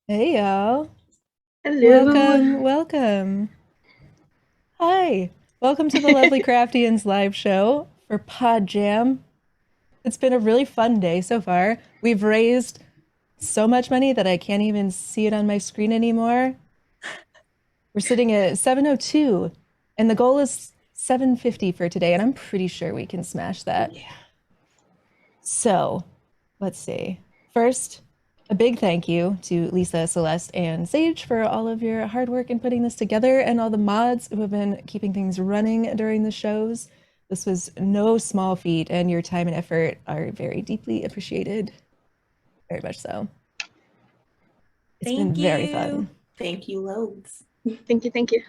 Hey y'all. Hello. Welcome. Hi. Welcome to the Lovelycraftians live show for Pod Jam. It's been a really fun day so far. We've raised so much money that I can't even see it on my screen anymore. We're sitting at 702 and the goal is 750 for today and I'm pretty sure we can smash that. Yeah. So, let's see. First, a big thank you to Lisa, Celeste, and Sage for all of your hard work in putting this together and all the mods who have been keeping things running during the shows. This was no small feat, and your time and effort are very deeply appreciated. Very much so. It's been Thank very you. fun. Thank you, loads. Thank you, thank you.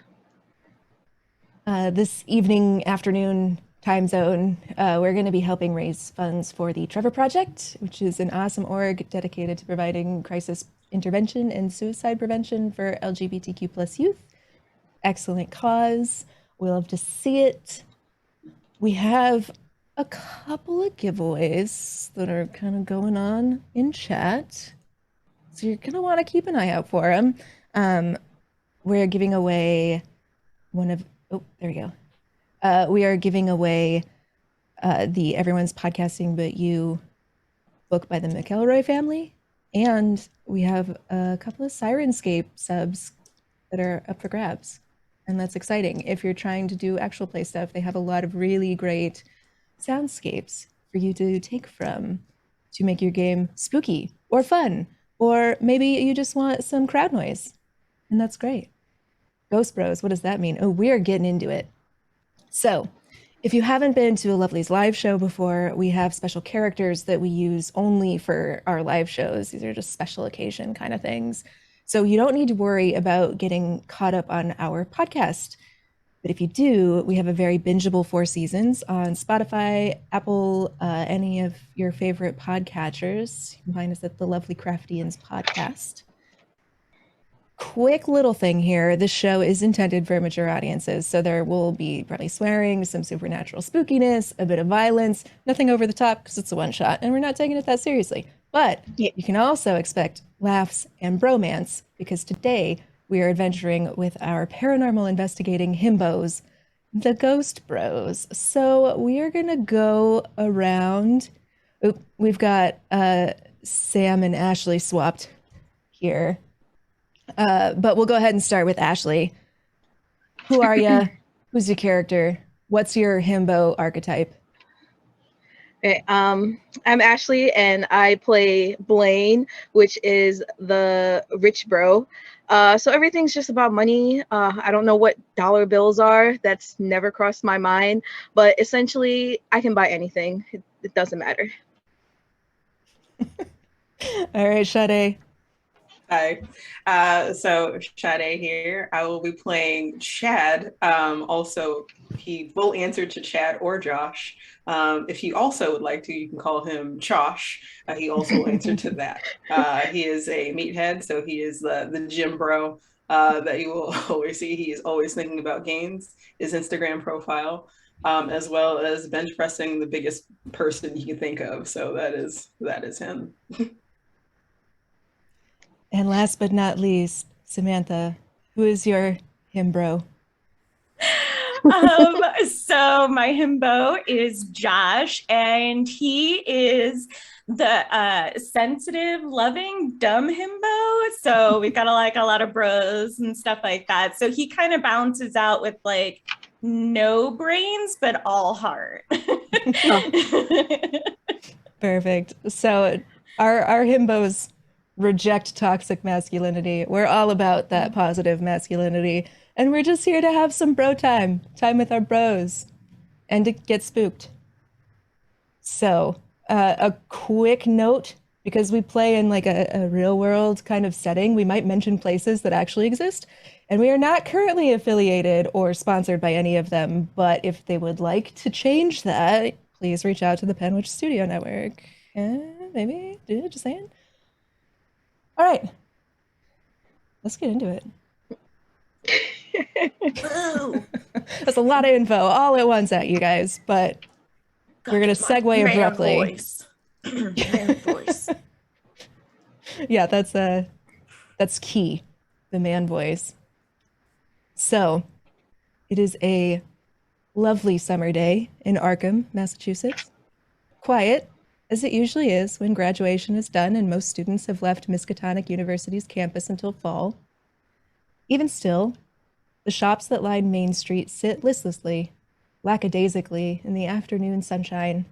This evening, afternoon time zone, we're going to be helping raise funds for the Trevor Project, which is an awesome org dedicated to providing crisis intervention and suicide prevention for LGBTQ plus youth. Excellent cause. We love to see it. We have a couple of giveaways that are kind of going on in chat. So you're going to want to keep an eye out for them. We're giving away one of, oh, there we go. We are giving away the Everyone's Podcasting But You book by the McElroy family. And we have a couple of Sirenscape subs that are up for grabs. And that's exciting. If you're trying to do actual play stuff, they have a lot of really great soundscapes for you to take from to make your game spooky or fun. Or maybe you just want some crowd noise. And that's great. Ghost Bros, what does that mean? Oh, we're getting into it. So, if you haven't been to a Lovely's live show before, we have special characters that we use only for our live shows. These are just special occasion kind of things. So you don't need to worry about getting caught up on our podcast. But if you do, we have a very bingeable 4 seasons on Spotify, Apple, any of your favorite podcatchers. You can find us at the Lovely Craftians podcast. Quick little thing here. This show is intended for mature audiences, so there will be probably swearing, some supernatural spookiness, a bit of violence, nothing over the top because it's a one shot, and we're not taking it that seriously. But Yeah. you can also expect laughs and bromance because today we are adventuring with our paranormal investigating himbos, the Ghost Bros. So we are gonna go around. Oop, we've got Sam and Ashley swapped here. But we'll go ahead and start with Ashley. Who are you? Who's your character? What's your himbo archetype? Okay, I'm Ashley, and I play Blaine, which is the rich bro. So everything's just about money. I don't know what dollar bills are. That's never crossed my mind. But essentially, I can buy anything. It doesn't matter. All right, Sade. Hi. So Sade here. I will be playing Chad. Also, he will answer to Chad or Josh. If you also would like to, you can call him Chosh. He also will answer to that. He is a meathead, so he is the gym bro that you will always see. He is always thinking about gains. His Instagram profile, as well as bench pressing the biggest person you can think of. So that is him. And last but not least, Samantha. Who is your himbro? So my himbo is Josh, and he is the sensitive, loving, dumb himbo. So we've got a lot of bros and stuff like that. So he kind of balances out with like no brains, but all heart. Perfect. So our himbos reject toxic masculinity. We're all about that positive masculinity. And we're just here to have some bro time, time with our bros, and to get spooked. So, a quick note because we play in like a real world kind of setting, we might mention places that actually exist. And we are not currently affiliated or sponsored by any of them. But if they would like to change that, please reach out to the Penwitch Studio Network. Maybe, just saying. All right, let's get into it. That's a lot of info all at once at you guys, but we're gonna segue abruptly. Voice. Man voice. Yeah, that's That's key, the man voice. So, it is a lovely summer day in Arkham, Massachusetts. Quiet, as it usually is when graduation is done and most students have left Miskatonic University's campus until fall. Even still, the shops that line Main Street sit listlessly, lackadaisically in the afternoon sunshine.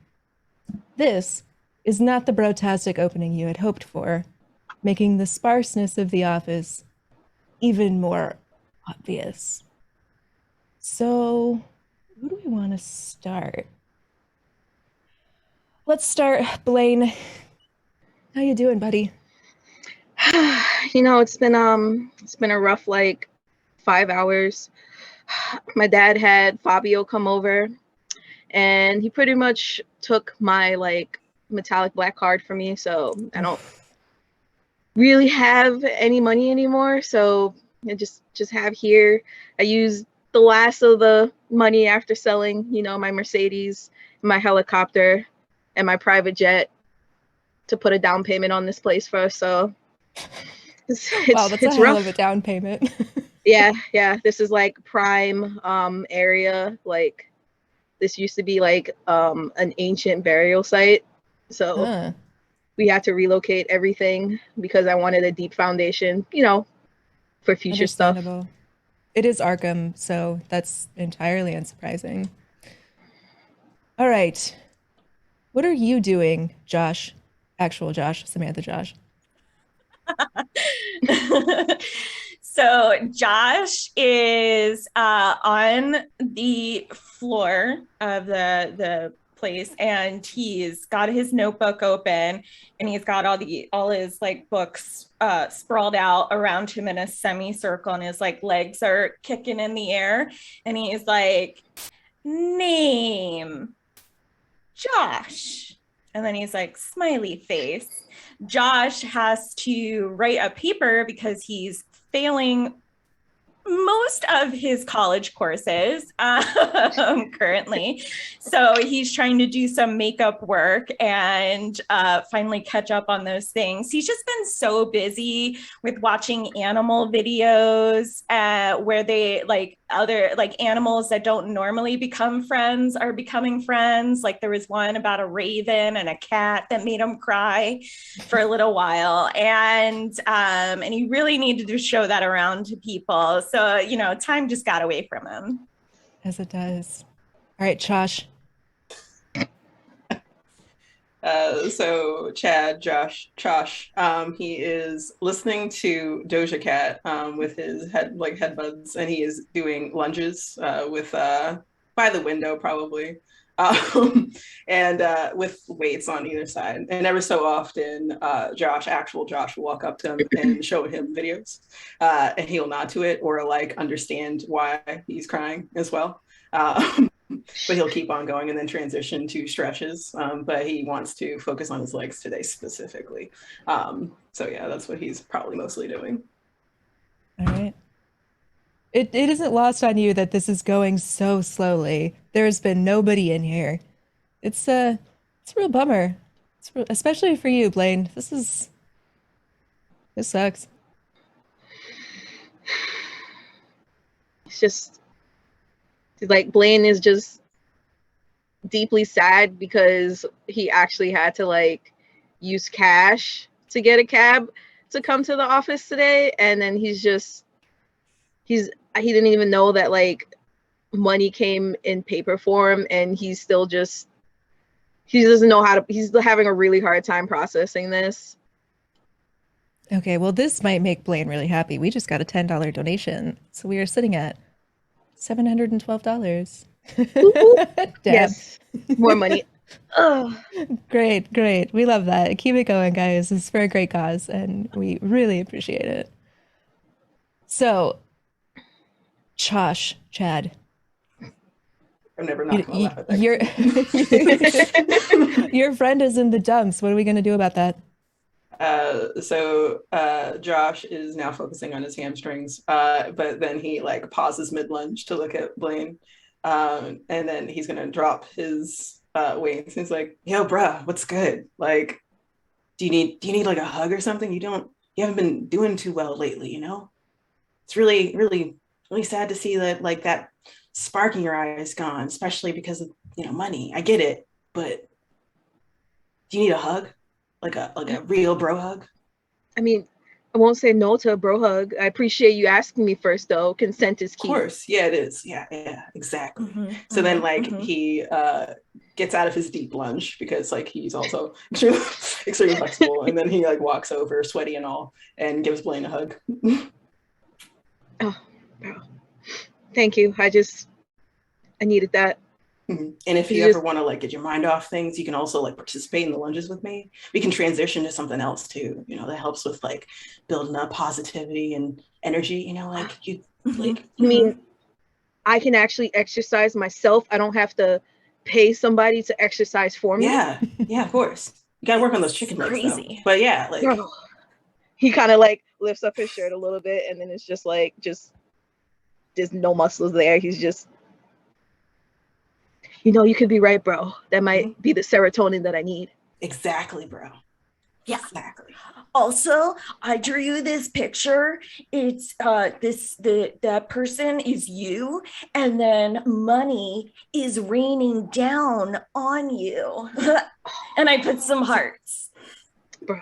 This is not the brotastic opening you had hoped for, making the sparseness of the office even more obvious. So, who do we want to start? Let's start, Blaine. How you doing, buddy? It's been a rough like 5 hours. My dad had Fabio come over, and he pretty much took my like metallic black card from me, so I don't really have any money anymore. So I just have here. I used the last of the money after selling, my Mercedes, my helicopter, and my private jet to put a down payment on this place for us. So wow, that's a hell rough. Of a down payment. yeah. This is like prime area. Like this used to be like an ancient burial site. So we had to relocate everything because I wanted a deep foundation, for future stuff. It is Arkham, so that's entirely unsurprising. All right. What are you doing, Josh? Actual Josh, Samantha Josh. So Josh is on the floor of the place, and he's got his notebook open, and he's got all his like books sprawled out around him in a semicircle, and his like legs are kicking in the air, and he's like, name Josh. And then he's like, smiley face. Josh has to write a paper because he's failing most of his college courses currently. So he's trying to do some makeup work and finally catch up on those things. He's just been so busy with watching animal videos where they like other like animals that don't normally become friends are becoming friends. Like there was one about a raven and a cat that made him cry for a little while. And he really needed to show that around to people. So, time just got away from him. As it does. All right, Josh. So Chad, Josh, he is listening to Doja Cat with his headbuds, and he is doing lunges with by the window probably, and with weights on either side. And every so often, actual Josh will walk up to him and show him videos, and he'll nod to it or like understand why he's crying as well. But he'll keep on going and then transition to stretches. But he wants to focus on his legs today specifically. So yeah, that's what he's probably mostly doing. All right. It isn't lost on you that this is going so slowly. There's been nobody in here. It's a real bummer. Especially for you, Blaine. This sucks. It's just like Blaine is just deeply sad because he actually had to like use cash to get a cab to come to the office today, and then he didn't even know that like money came in paper form, and he doesn't know he's having a really hard time processing this. Okay, well, this might make Blaine really happy. We just got a $10 donation, so we are sitting at $712. Yes, more money. Great. We love that. Keep it going, guys. It's for a great cause, and we really appreciate it. So, Chad. I'm never not going to laugh at that. Your friend is in the dumps. What are we going to do about that? So Josh is now focusing on his hamstrings, but then he like pauses mid-lunge to look at Blaine, and then he's going to drop his weights. He's like, yo, bruh, what's good? Like, do you need like a hug or something? You don't you haven't been doing too well lately, you know? It's really, really, really sad to see that like that spark in your eye is gone, especially because of, you know, money. I get it, but do you need a hug? Like a real bro hug? I mean, I won't say no to a bro hug. I appreciate you asking me first, though. Consent is Of key. course. Yeah, it is. Yeah, exactly. Mhm, So then mhm, like mhm. he gets out of his deep lunge because like he's also extremely flexible. And then he like walks over, sweaty and all, and gives Blaine a hug. Oh, bro. Thank you. I needed that. And if you ever want to like get your mind off things, you can also like participate in the lunges with me. We can transition to something else too. You know, that helps with like building up positivity and energy. You know, like you like. You mean I can actually exercise myself? I don't have to pay somebody to exercise for me? Yeah, of course. You gotta work on those chicken legs though. Crazy. But yeah, like Bro. He kind of like lifts up his shirt a little bit, and then it's just like there's no muscles there. He's just, you could be right, bro. That might be the serotonin that I need. exactly, bro. Yeah. Exactly. Also, I drew this picture. It's that person is you, and then money is raining down on you. And I put some hearts. Bro.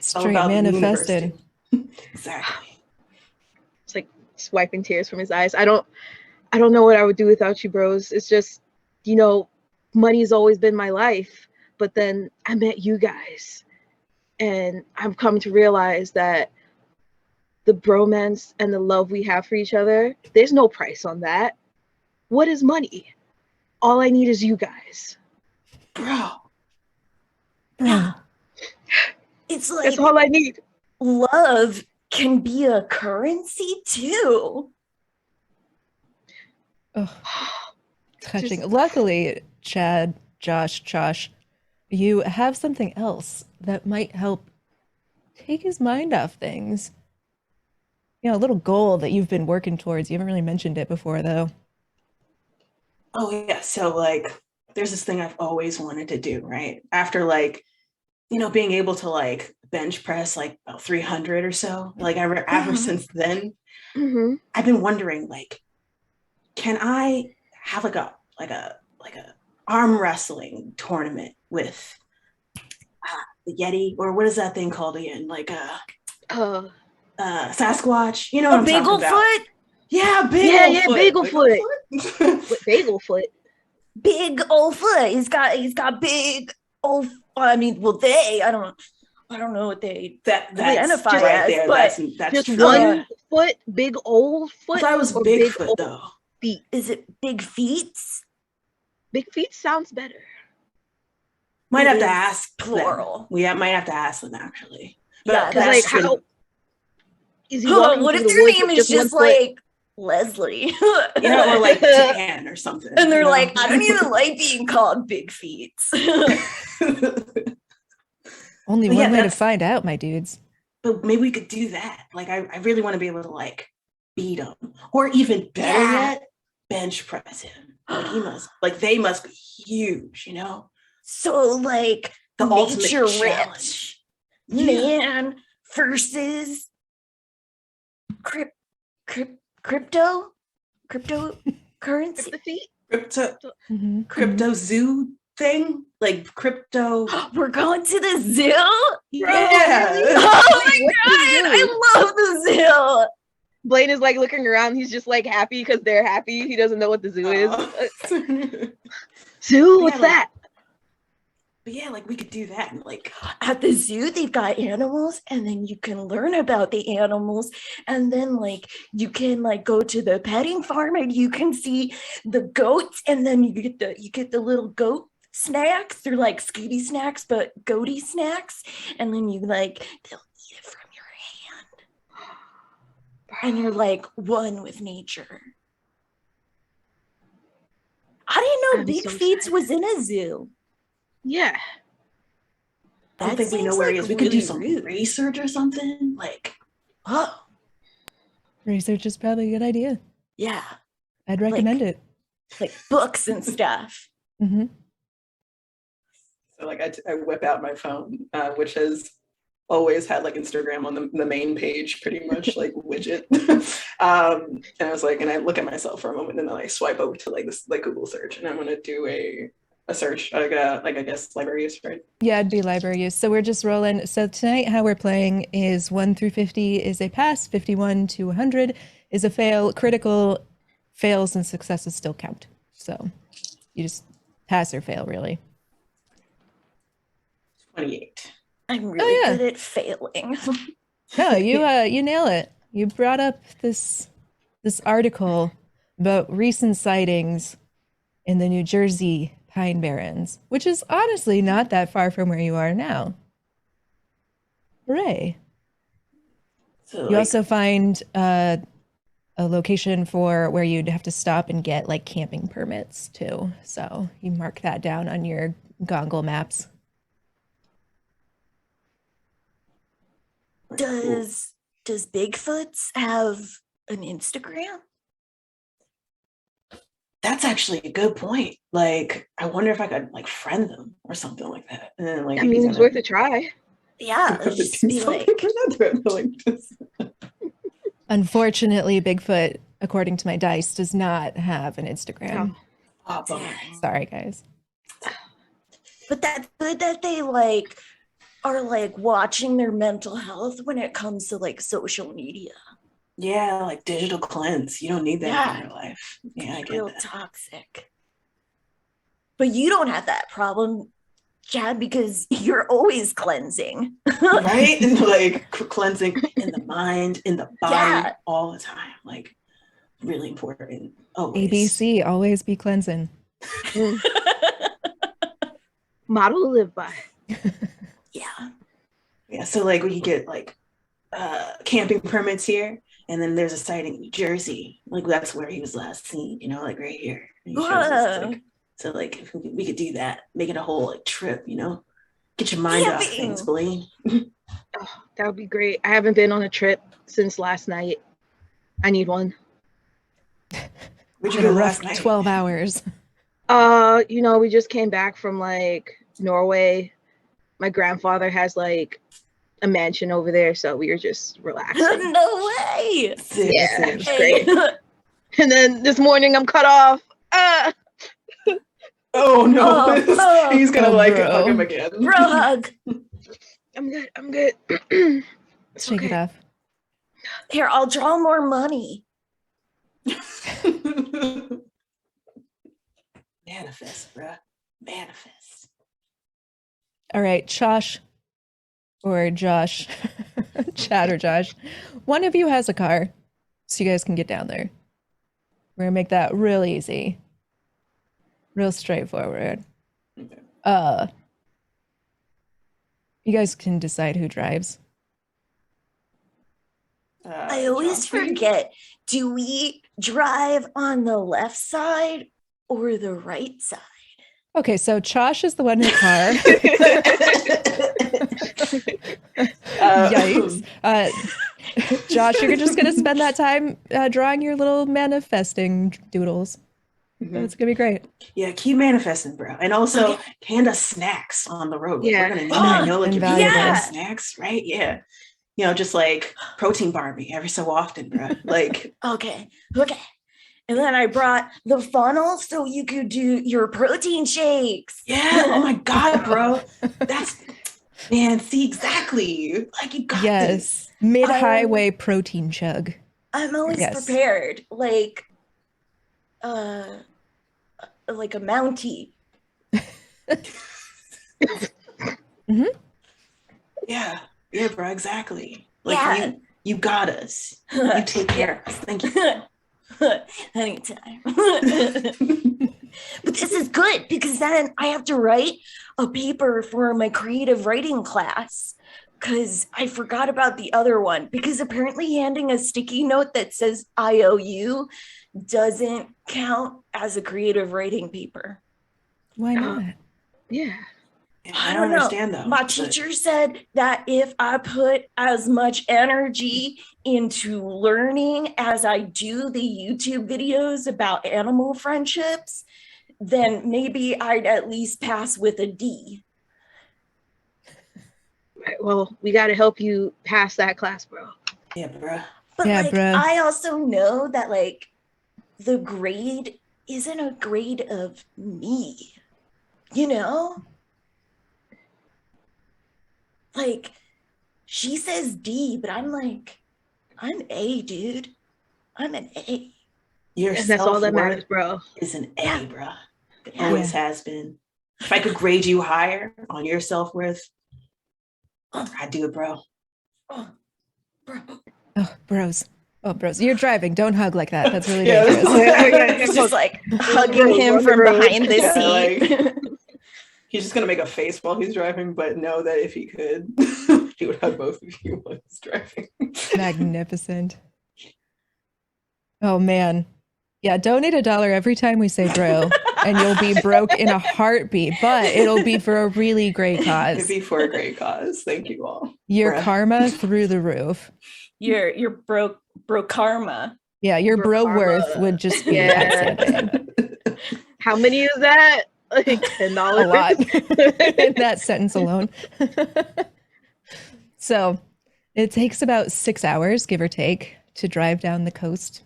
Straight about the manifested. Exactly. It's like swiping tears from his eyes. I don't know what I would do without you, bros. It's just, money's always been my life. But then I met you guys. And I'm coming to realize that the bromance and the love we have for each other, there's no price on that. What is money? All I need is you guys. Bro. Yeah. It's like That's all I need. love can be a currency too. Oh, touching. Luckily, Chad, Josh, you have something else that might help take his mind off things. You know, a little goal that you've been working towards. You haven't really mentioned it before, though. Oh yeah. So like there's this thing I've always wanted to do, right? After like, being able to like bench press like about 300 or so, like ever since then, I've been wondering, like, can I have like a arm wrestling tournament with the Yeti, or what is that thing called again? Like Sasquatch. You know what I'm talking about? Biglefoot? Yeah, Bagelfoot. Bagelfoot. Big old foot. He's got big old. I mean, well, I don't know what they identify right as, there. but that's just true. one foot, big old foot. I thought it was Bigfoot though. Feet. Is it big feet? Big feet sounds better. Might have to ask plural. Them. We might have to ask them actually. Yeah, But like how is he what walking if through the their woods name with is just just one foot? like Leslie? or like Tan or something. And they're like, I don't even like being called big feet. Only one way to find out, my dudes. But maybe we could do that. Like, I really want to be able to like beat him, or even better yet, bench press him. Like they must be huge, So like the nature ultimate rich man versus cryptocurrency. Crypto zoo thing, like crypto. We're going to the zoo. Yeah. Oh my god, I love the zoo. Blaine is like looking around. He's just like happy because they're happy. He doesn't know what the zoo is. Zoo? What's that? But yeah, like we could do that. And like at the zoo, they've got animals, and then you can learn about the animals, and then like you can like go to the petting farm and you can see the goats, and then you get the little goat snacks. They're like Scooby snacks, but goaty snacks, and then they'll eat it from your hand, and you're like one with nature. I didn't know Big Feet was in a zoo. Yeah. I don't think we know where he is. We could do some research or something. Like, research is probably a good idea. Yeah. I'd recommend it. Like books and stuff. So like I whip out my phone, which has always had like Instagram on the main page, pretty much like widget. And I was like, and I look at myself for a moment, and then I swipe over to like this like Google search, and I'm gonna do a search, like I guess library use, right? Yeah, it'd be library use. So we're just rolling. So tonight, how we're playing is 1 through 50 is a pass, 51 to 100 is a fail. Critical fails and successes still count. So you just pass or fail, really. 28. I'm really yeah. good at failing. No, you nail it. You brought up this article about recent sightings in the New Jersey Pine Barrens, which is honestly not that far from where you are now. Hooray. So, You also find a location for where you'd have to stop and get like camping permits too. So you mark that down on your Goggle maps. Does Bigfoots have an Instagram? that's actually a good point. Like, I wonder if I could like friend them or something like that. And then, like, I mean, it's worth a try. Yeah, just be like, Unfortunately, Bigfoot, according to my dice, does not have an Instagram. Oh, bummer. Sorry, guys. but that's good that they like are like watching their mental health when it comes to like social media. Yeah, like digital cleanse. You don't need that Yeah. in your life. Yeah, I It's get real that. toxic. But you don't have that problem, Chad, because you're always cleansing. Right? And like cleansing in the mind, in the body, Yeah. all the time. Like, really important. Always. ABC, always be cleansing. Model to live by. Yeah. Yeah, so like we get like camping permits here, and then there's a sighting in New Jersey. Like, that's where he was last seen, you know, like right here. And he shows us, like, so like if we could do that, make it a whole like trip, you know, get your mind off Camping. things, Blaine. Oh, that would be great. I haven't been on a trip since last night. I need one. Where'd you Been a go rough last night? 12 hours. You know, we just came back from like Norway. My grandfather has like a mansion over there, so we were just relaxing. No way. Sick, Yeah, sick. it's great. And then this morning I'm cut off. Oh no, Oh, he's gonna oh, like bro. hug him again. Bro hug. I'm good. I'm good. It's Shake it okay. off. Here, I'll draw more money. Manifest, bruh. Manifest. All right, Josh or Josh, Chad or Josh, one of you has a car, so you guys can get down there. We're gonna make that real easy, real straightforward. Okay. You guys can decide who drives. I always Josh, forget. Do we drive on the left side or the right side? Okay, so Josh is the one in the car. Yikes. Josh, you're just gonna spend that time drawing your little manifesting doodles. Mhm. It's gonna be great. Yeah, keep manifesting, bro. And also hand us snacks on the road. Like, Yeah. we're gonna need that. I know, like, if you Invaluable. get snacks, right? Yeah. You know, just like protein bar me every so often, bro. Like, Okay. And then I brought the funnel so you could do your protein shakes. yeah, oh my God, bro. That's, man, see, exactly. Like, you got this. Yes, mid-highway protein chug. I'm always Yes. prepared, like a Mountie. Yeah, yeah, bro, exactly. Like, Yeah. you got us. You take care of us. Thank you. Anytime. But this is good because then I have to write a paper for my creative writing class because I forgot about the other one because apparently handing a sticky note that says IOU doesn't count as a creative writing paper. Why not? Yeah. I don't don't know. understand though. My but- teacher said that if I put as much energy into learning as I do the YouTube videos about animal friendships, then maybe I'd at least pass with a D. Right, well, we got to help you pass that class, bro. Yeah, bro. But Yeah, like, bro. I also know that like the grade isn't a grade of me, you know? Like, she says D, but I'm like, I'm A, dude. I'm an A. Your And that's all that self-worth matters, bro. is an A, Yeah. bro. It Yeah. always has been. If I could grade you higher on your self-worth, I'd do it, bro. Oh, bro. Oh, bros. Oh, bros. You're driving. Don't hug like that. That's really Yeah. dangerous. It's just like hugging Bros him on the from road. behind the Yeah, seat. He's just gonna make a face while he's driving, but know that if he could, he would hug both of you while he's driving. Magnificent. Oh, man. Yeah, donate $1 every time we say bro, and you'll be broke in a heartbeat, but it'll be for a really great It'd cause. be for a great cause. Thank you all. Your Bruh. karma through the roof. You're broke karma. Yeah, your Bro bro karma. worth would just be Yeah. outstanding. How many is that? Like $10. A lot in that sentence alone. So it takes about 6 hours, give or take, to drive down the coast.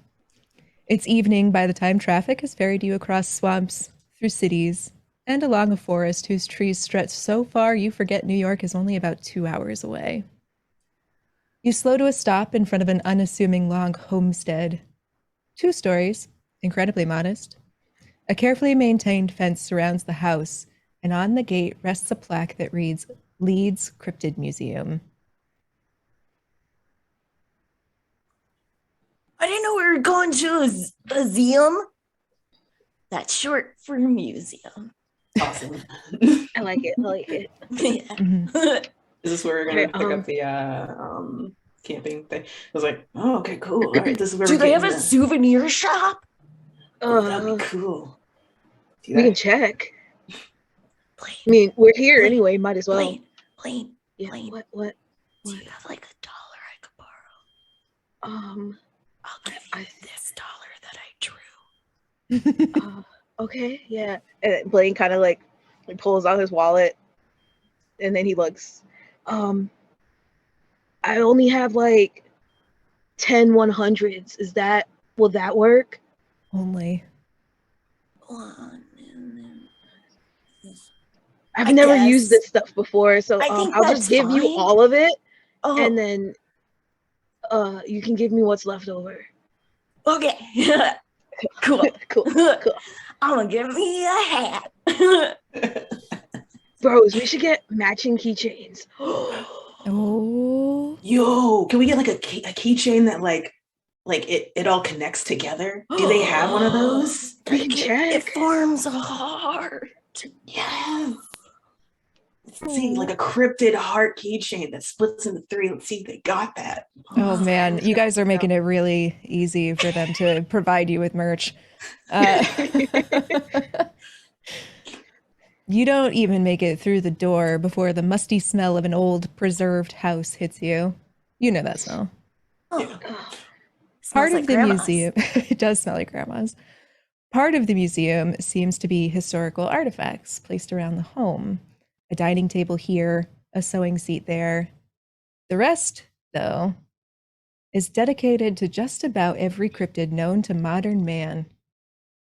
It's evening by the time traffic has ferried you across swamps, through cities, and along a forest whose trees stretch so far you forget New York is only about 2 hours away. You slow to a stop in front of an unassuming long homestead. 2 stories, incredibly modest. A carefully maintained fence surrounds the house, and on the gate rests a plaque that reads Leeds Cryptid Museum. I didn't know we were going to a museum. That's short for museum. Awesome. I like it. I like it. Yeah. Mhm. Is this where we're gonna Okay, pick up the camping thing? I was like, oh, okay, cool. All right, this is where Do we're they have getting a souvenir shop? Oh, that'd be cool. Do We can that. check. Plane, I mean, we're here Plane, anyway. Might as well. plane. Yeah. plane. What? Do you have like $1 I could borrow? I'll give you this dollar that I drew. Okay. Yeah. And Blaine kind of like pulls out his wallet, and then he looks. I only have like 10 100s. Will that work? Only. One. I've I never guess. used this stuff before, so I think I'll that's just give you fine. all of it, Oh, and then you can give me what's left over. okay. Cool. Cool. I'm gonna give me a hat. Bros, we should get matching keychains. Oh. Yo, can we get like a keychain that like it all connects together? Do they have one of those? We can check. It forms a heart. Yes. Let's see, like a cryptid heart keychain that splits into 3. Let's see if they got that. Oh man, you guys are making it really easy for them to provide you with merch. You don't even make it through the door before the musty smell of an old preserved house hits you. You know that smell. Oh, Part smells of like the grandma's. museum, it does smell like grandma's. Part of the museum seems to be historical artifacts placed around the home. A dining table here, a sewing seat there. The rest, though, is dedicated to just about every cryptid known to modern man.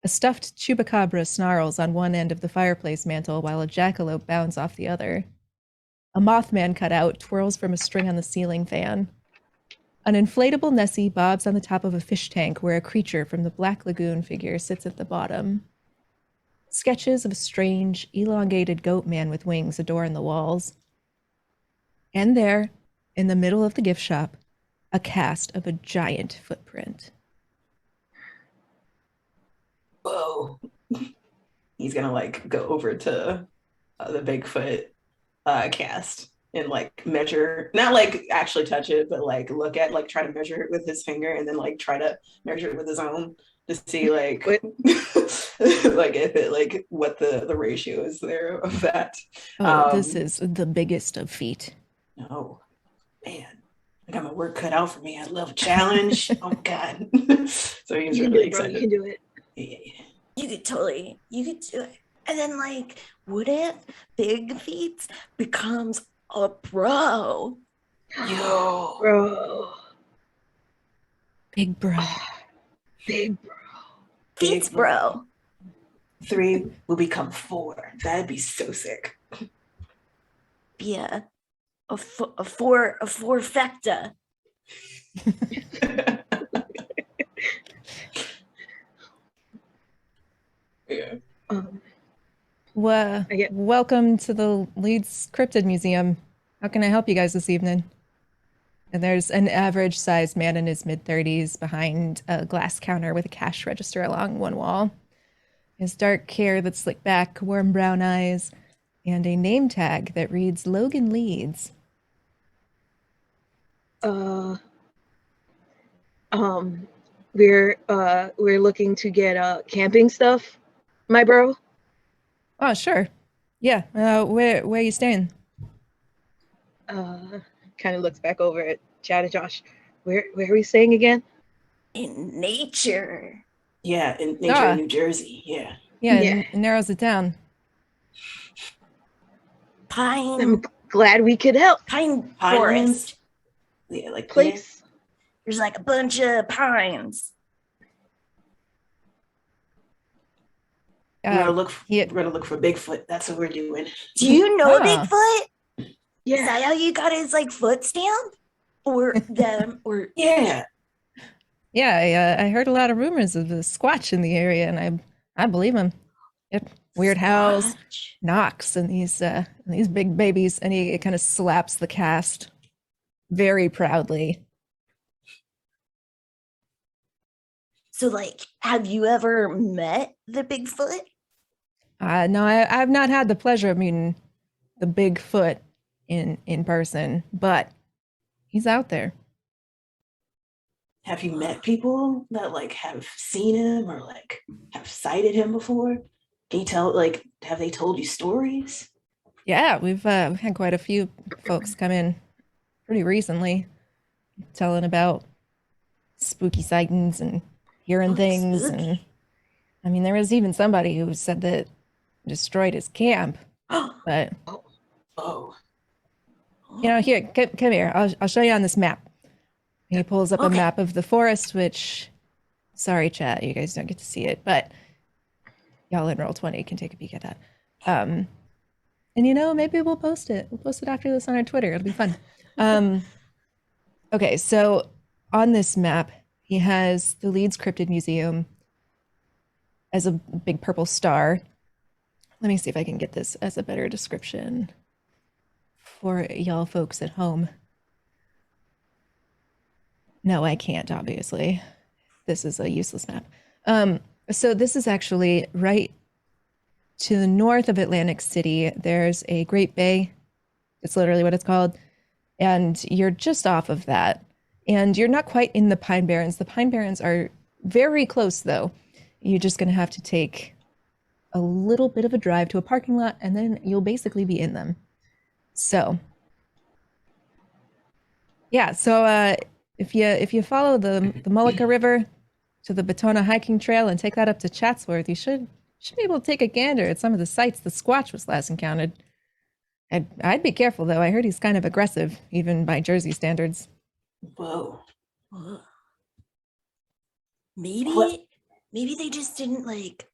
A stuffed chupacabra snarls on one end of the fireplace mantel while a jackalope bounds off the other. A Mothman cutout twirls from a string on the ceiling fan. An inflatable Nessie bobs on the top of a fish tank where a creature from the Black Lagoon figure sits at the bottom. Sketches of a strange, elongated goat man with wings adorn the walls. And there, in the middle of the gift shop, a cast of a giant footprint. Whoa. He's gonna like go over to the Bigfoot cast and like measure, not like actually touch it, but like look at, like try to measure it with his finger and then like try to measure it with his own to see like like if it like what the ratio is there of that. This is the biggest of feet. Oh man, I got my work cut out for me. I love a challenge. Oh my god. So he's You can do really it, bro. excited. You can do it. Yeah. You could do it. And then like, what if Big Feet becomes a bro. Yo. Bro. Big bro. Big bro. Beats, bro. 3 will become 4. That'd be so sick. Yeah. A four-fecta. Yeah. Well, welcome to the Leeds Cryptid Museum. How can I help you guys this evening? And there's an average-sized man in his mid-30s behind a glass counter with a cash register along one wall. His dark hair that's slicked back, warm brown eyes, and a name tag that reads Logan Leeds. We're looking to get camping stuff, my bro. Oh, sure. Yeah. Where are you staying? Kind of looks back over at Chad and Josh. Where are we staying again? In nature. Yeah, in nature in New Jersey. Yeah. Yeah, it narrows it down. Pine. I'm glad we could help. Pine forest. Yeah, like Place. There's like a bunch of pines. We're gonna look for Bigfoot. That's what we're doing. Do you know Bigfoot? Yeah. Is that how you got his like foot stamp? Or them or Yeah. Yeah, I heard a lot of rumors of the Squatch in the area, and I believe him. Yep. Weird howls, knocks, and these big babies, and he kind of slaps the cast very proudly. So, like, have you ever met the Bigfoot? No, I've not had the pleasure of meeting the Bigfoot in person, but he's out there. Have you met people that like have seen him or like have sighted him before? Can you tell, like, have they told you stories? Yeah, we've had quite a few folks come in pretty recently telling about spooky sightings and hearing things. Spooky. And I mean, there was even somebody who said that destroyed his camp. But you know, here, come here. I'll show you on this map. And he pulls up a map of the forest, which, sorry, chat, you guys don't get to see it, but y'all in Roll20 can take a peek at that. And you know, maybe we'll post it. We'll post it after this on our Twitter. It'll be fun. Okay, so on this map, he has the Leeds Cryptid Museum as a big purple star. Let me see if I can get this as a better description for y'all folks at home. No, I can't, obviously. This is a useless map. So this is actually right to the north of Atlantic City. There's a Great Bay. It's literally what it's called. And you're just off of that. And you're not quite in the Pine Barrens. The Pine Barrens are very close, though. You're just going to have to take a little bit of a drive to a parking lot, and then you'll basically be in them. So, yeah. So if you follow the Mullica River to the Batona hiking trail and take that up to Chatsworth, you should be able to take a gander at some of the sites the Squatch was last encountered. I'd be careful, though. I heard he's kind of aggressive, even by Jersey standards. Whoa. Maybe they just didn't like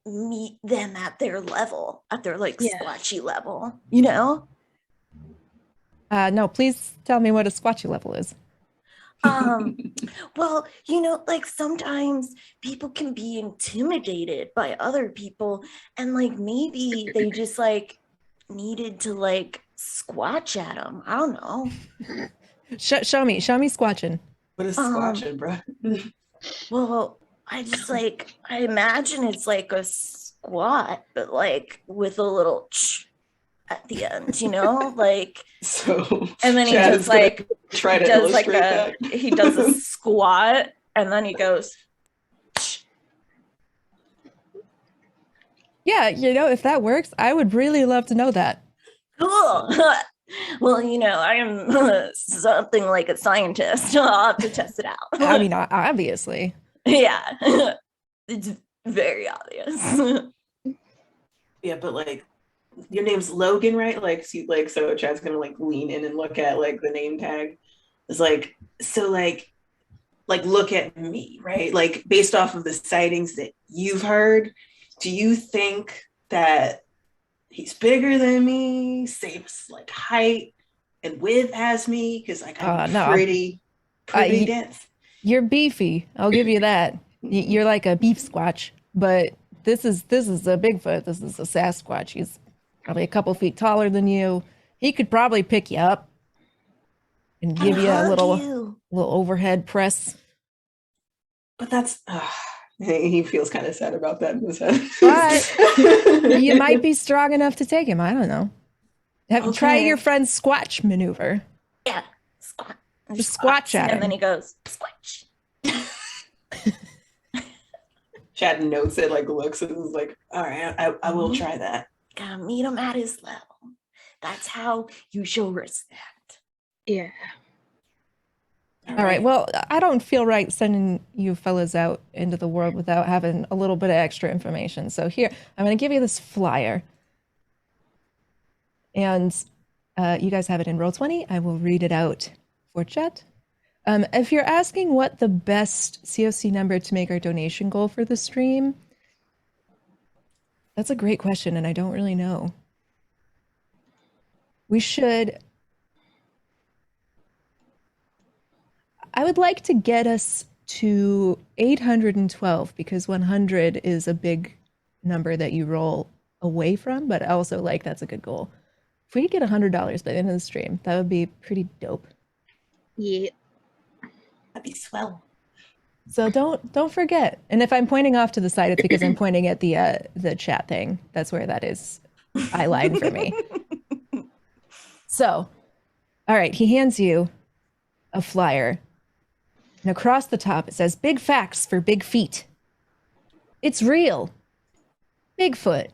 meet them at their level, at their squatchy level, you know? No, please tell me what a squatchy level is. Well, you know, like sometimes people can be intimidated by other people, and like maybe they just like needed to like squatch at them. I don't know. Show me squatching. What is squatching, bro? Well, I imagine it's like a squat, but like with a little at the end, you know, like. So, and then he Chad's just like try to does like that. He does a squat, and then he goes. Yeah, you know, if that works, I would really love to know that. Cool. Well, you know, I am something like a scientist. I'll have to test it out. I mean, obviously. Yeah, it's very obvious. Yeah, but like, your name's Logan, right? Like, so Chad's gonna like lean in and look at like the name tag. It's like, so like look at me, right? Like based off of the sightings that you've heard, do you think that he's bigger than me, same like height and width as me? Because like I'm No. pretty dense. You're beefy. I'll give you that. You're like a beef squatch, but this is a Bigfoot. This is a Sasquatch. He's probably a couple feet taller than you. He could probably pick you up and give you a little overhead press. But that's he feels kind of sad about that in his head. But you might be strong enough to take him. I don't know. Try your friend's squatch maneuver. Yeah, squat. Just squatch at him. And then he goes, squatch. Chad notes it, like looks and is like, all right, I will try that. Gotta meet him at his level. That's how you show respect. Yeah. All right. Well, I don't feel right sending you fellas out into the world without having a little bit of extra information. So here, I'm going to give you this flyer. And you guys have it in Roll20. I will read it out for chat. If you're asking what the best COC number to make our donation goal for the stream, that's a great question, and I don't really know. I would like to get us to 812 because 100 is a big number that you roll away from, but also like that's a good goal. If we could get $100 by the end of the stream, that would be pretty dope. Yeah. That'd be swell. So don't forget. And if I'm pointing off to the side, it's because I'm pointing at the chat thing. That's where that is eyeline for me. So, all right, he hands you a flyer. And across the top it says big facts for big feet. It's real. Bigfoot.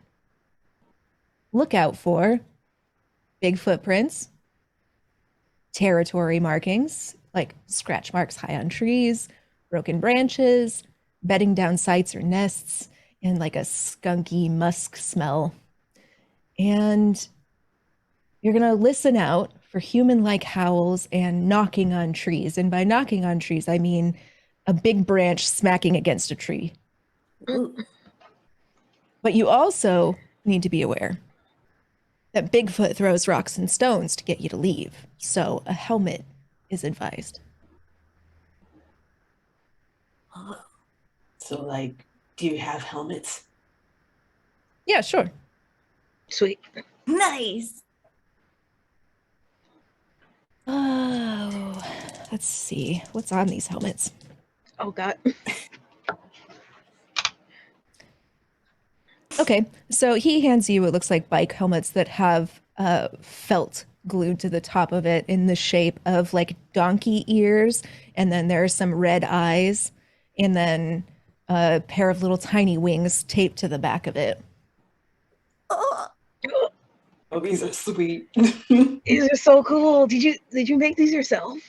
Look out for big footprints, territory markings, like scratch marks high on trees, broken branches, bedding down sites or nests, and like a skunky musk smell. And you're going to listen out for human-like howls and knocking on trees. And by knocking on trees, I mean a big branch smacking against a tree. But you also need to be aware that Bigfoot throws rocks and stones to get you to leave. So a helmet is advised. So, like, do you have helmets? Yeah, sure. Sweet. Nice. Oh, let's see. What's on these helmets? Oh, God. Okay, so he hands you what looks like bike helmets that have felt glued to the top of it in the shape of like donkey ears, and then there are some red eyes, and then a pair of little tiny wings taped to the back of it. Oh, these are sweet. These are so cool. Did you make these yourself?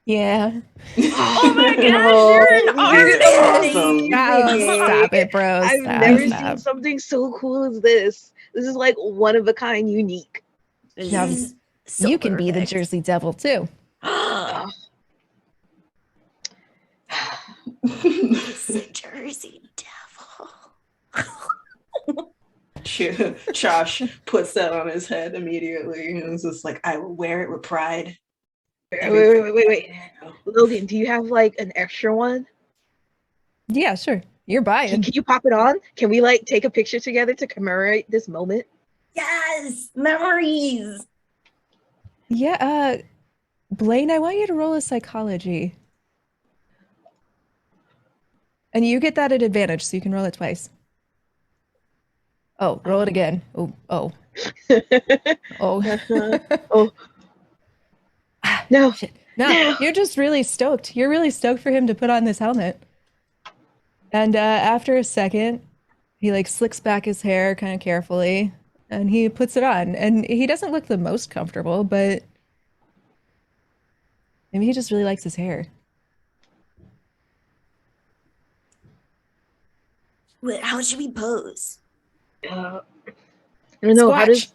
Yeah. Oh my gosh, you're an artist. Awesome. Oh, stop it, bro. I've Stop, never stop. seen something so cool as this. This is like one of a kind, unique. Now, So you can be the perfect. Jersey Devil too. It's the Jersey Devil. Josh puts that on his head immediately and is just like, I will wear it with pride. Wait. Logan, do you have like an extra one? Yeah, sure. You're buying. Can you pop it on? Can we like take a picture together to commemorate this moment? Yes, memories. Yeah, Blaine, I want you to roll a psychology. And you get that at advantage, so you can roll it twice. Oh, roll it again. Oh. Oh. Oh. No. Shit. No, you're just really stoked. You're really stoked for him to put on this helmet. And after a second, he like slicks back his hair kind of carefully, and he puts it on. And he doesn't look the most comfortable, but maybe he just really likes his hair. How should we pose? I don't know. How does?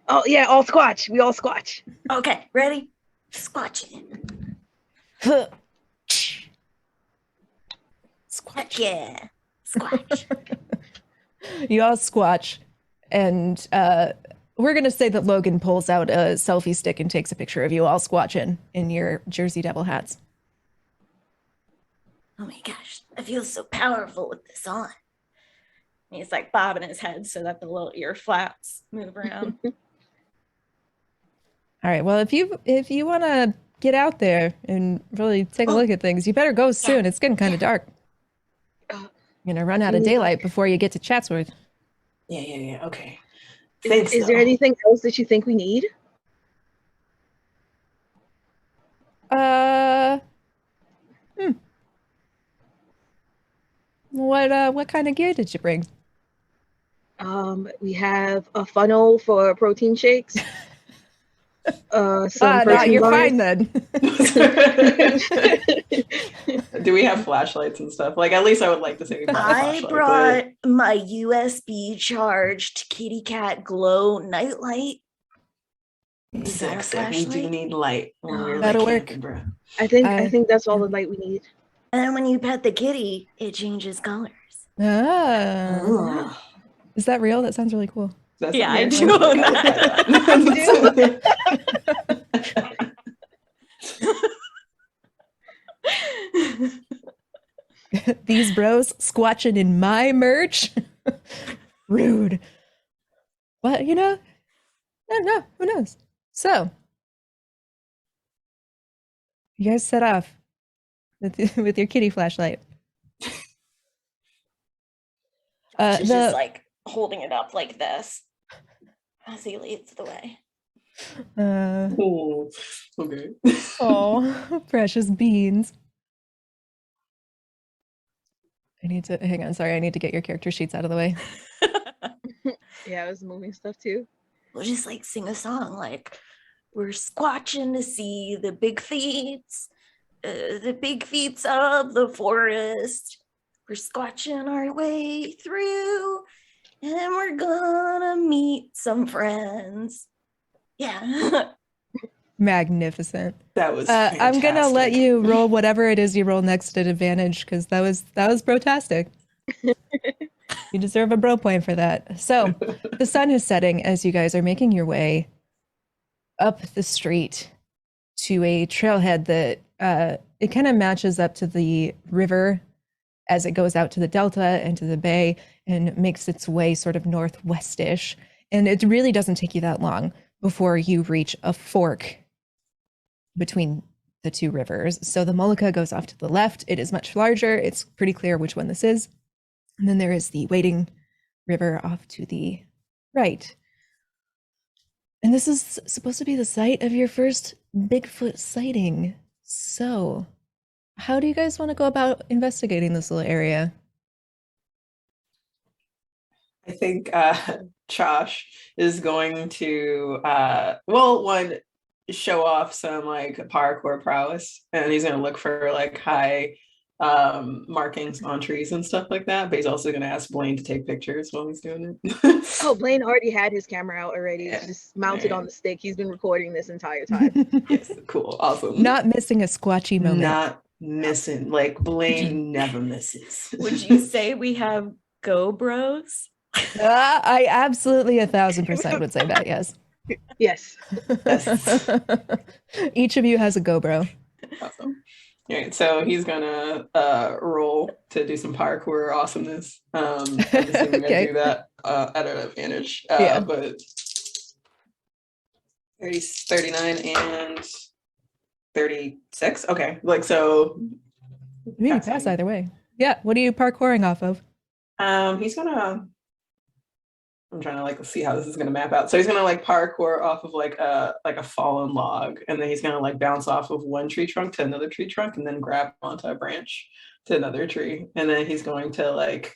Oh yeah, all squatch. We all squatch. Okay, ready? Squatch it. Heck yeah. Squatch. You all squatch, and we're gonna say that Logan pulls out a selfie stick and takes a picture of you all squatching in your Jersey Devil hats. Oh my gosh, I feel so powerful with this on. And he's like bobbing his head so that the little ear flaps move around. All right. Well, if you want to get out there and really take a look at things, you better go soon. It's getting kind of dark. You're gonna run out of daylight before you get to Chatsworth. Yeah. Okay. Thanks. Is there anything else that you think we need? What kind of gear did you bring? We have a funnel for protein shakes. Some protein you're bars. fine then. Do we have flashlights and stuff? Like, at least I would like to say we brought a I flashlight. brought my USB charged kitty cat glow nightlight. Is that a Sexy. We do need light when we're That'll like work. camping, bro. I think that's all the light we need. And then when you pet the kitty, it changes colors. Oh. Is that real? That sounds really cool. Yeah, I do own These bros squatching in my merch. Rude. But no, who knows? So you guys set off with your kitty flashlight. She's just like holding it up like this as he leads the way. Oh, okay. Oh, precious beans. I need to hang on. Sorry, I need to get your character sheets out of the way. Yeah, I was moving stuff too. We'll just like sing a song like we're squatching to see the big feats of the forest. We're squatching our way through and we're gonna meet some friends. Yeah. Magnificent. That was I'm gonna let fantastic. you roll whatever it is you roll next at advantage because that was brotastic. You deserve a bro point for that. So the sun is setting as you guys are making your way up the street to a trailhead that it kind of matches up to the river as it goes out to the delta and to the bay and makes its way sort of northwestish. And it really doesn't take you that long before you reach a fork between the two rivers. So the Moloka goes off to the left. It is much larger. It's pretty clear which one this is. And then there is the Wading River off to the right. And this is supposed to be the site of your first Bigfoot sighting. So how do you guys want to go about investigating this little area? I think Josh is going to show off some like parkour prowess, and he's going to look for like high markings on trees and stuff like that, but he's also going to ask Blaine to take pictures while he's doing it. Oh, Blaine already had his camera out already. Yeah. Just mounted on the stick. He's been recording this entire time. Yes, cool, awesome. Not missing a squatchy moment. Not missing. Like Blaine never misses. Would you say we have go bros? I absolutely 1,000% would say that, yes. Yes. Each of you has a GoPro. Awesome. All right, so he's gonna roll to do some parkour awesomeness. I'm assuming we're gonna do that at an advantage. But 30, 39 and 36. Okay, like so. You can pass either way. Yeah. What are you parkouring off of? He's gonna. I'm trying to like see how this is gonna map out. So he's gonna like parkour off of like a fallen log, and then he's gonna like bounce off of one tree trunk to another tree trunk, and then grab onto a branch to another tree, and then he's going to like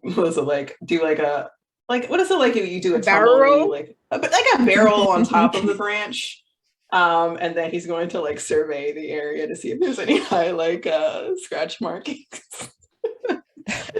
what is it like do like a like what is it like you do a barrel roll? like a barrel on top of the branch. And then he's going to like survey the area to see if there's any high like scratch markings.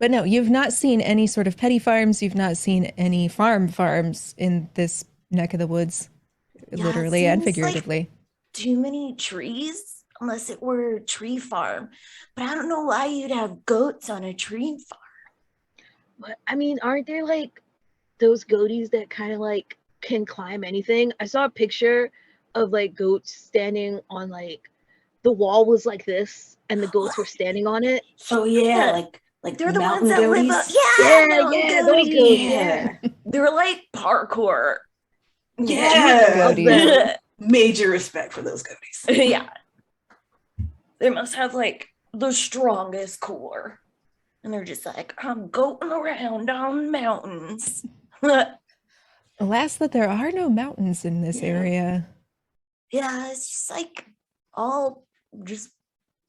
But no, you've not seen any sort of petty farms. You've not seen any farms in this neck of the woods, Yeah, literally and seems like figuratively. too many trees, unless it were a tree farm. But I don't know why you'd have goats on a tree farm. But I mean, aren't there like those goaties that kind of like can climb anything? I saw a picture of like goats standing on like the wall was like this, and the goats were standing on it. Oh yeah, Yeah. like They're the mountain ones that live up. goaties. Yeah, Yeah, mountain yeah, those goaties. goats. Yeah. They're like parkour. Yeah. them. Major respect for those goaties. Yeah. They must have like the strongest core. And they're just like, I'm goating around on mountains. Alas, that there are no mountains in this Yeah. area. Yeah, it's just like all just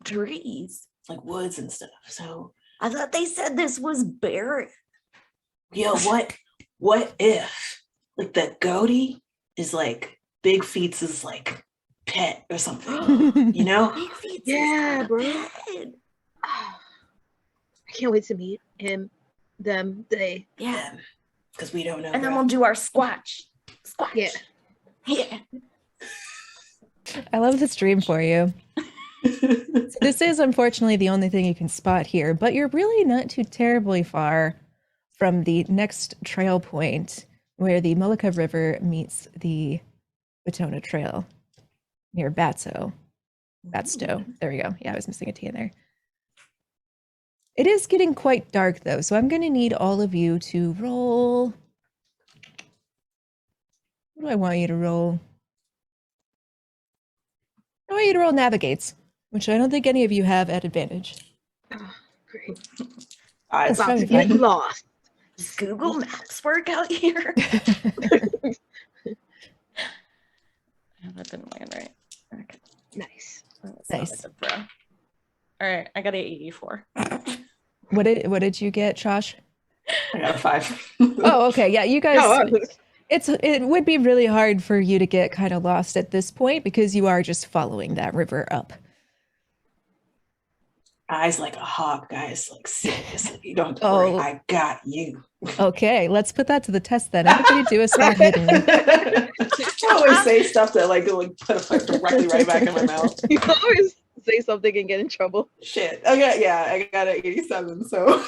trees. Like woods and stuff. So I thought they said this was barren. yo, what if like the goatee is like Big Feet's like pet or something? You know? Big Feet's Yeah, got a bro. pet. I can't wait to meet him, them, they. Yeah. Because we don't know. And then that. we'll do our squatch. Squatch. Yeah. Yeah. I love this dream for you. So this is unfortunately the only thing you can spot here, but you're really not too terribly far from the next trail point where the Mullica River meets the Batona Trail near Batsto. There we go. Yeah, I was missing a T in there. It is getting quite dark though, so I'm going to need all of you to roll. What do I want you to roll? I want you to roll navigates, which I don't think any of you have at advantage. Oh, great. Eyes. That's About to probably get fine. lost. Does Google Maps work out here? That didn't land right. Okay. Nice. That's not Nice. a good throw. All right, I got an 84. What did you get, Josh? I got a 5. Oh, okay. Yeah, you guys. Oh, It would be really hard for you to get kind of lost at this point because you are just following that river up. Eyes like a hawk, guys. Like seriously, you don't have to Oh. worry. I got you. Okay, let's put that to the test then. Everybody do a smart hidden. I always say stuff that like put a foot directly right back in my mouth. you always say something and get in trouble. Shit. Okay, yeah, I got an 87, so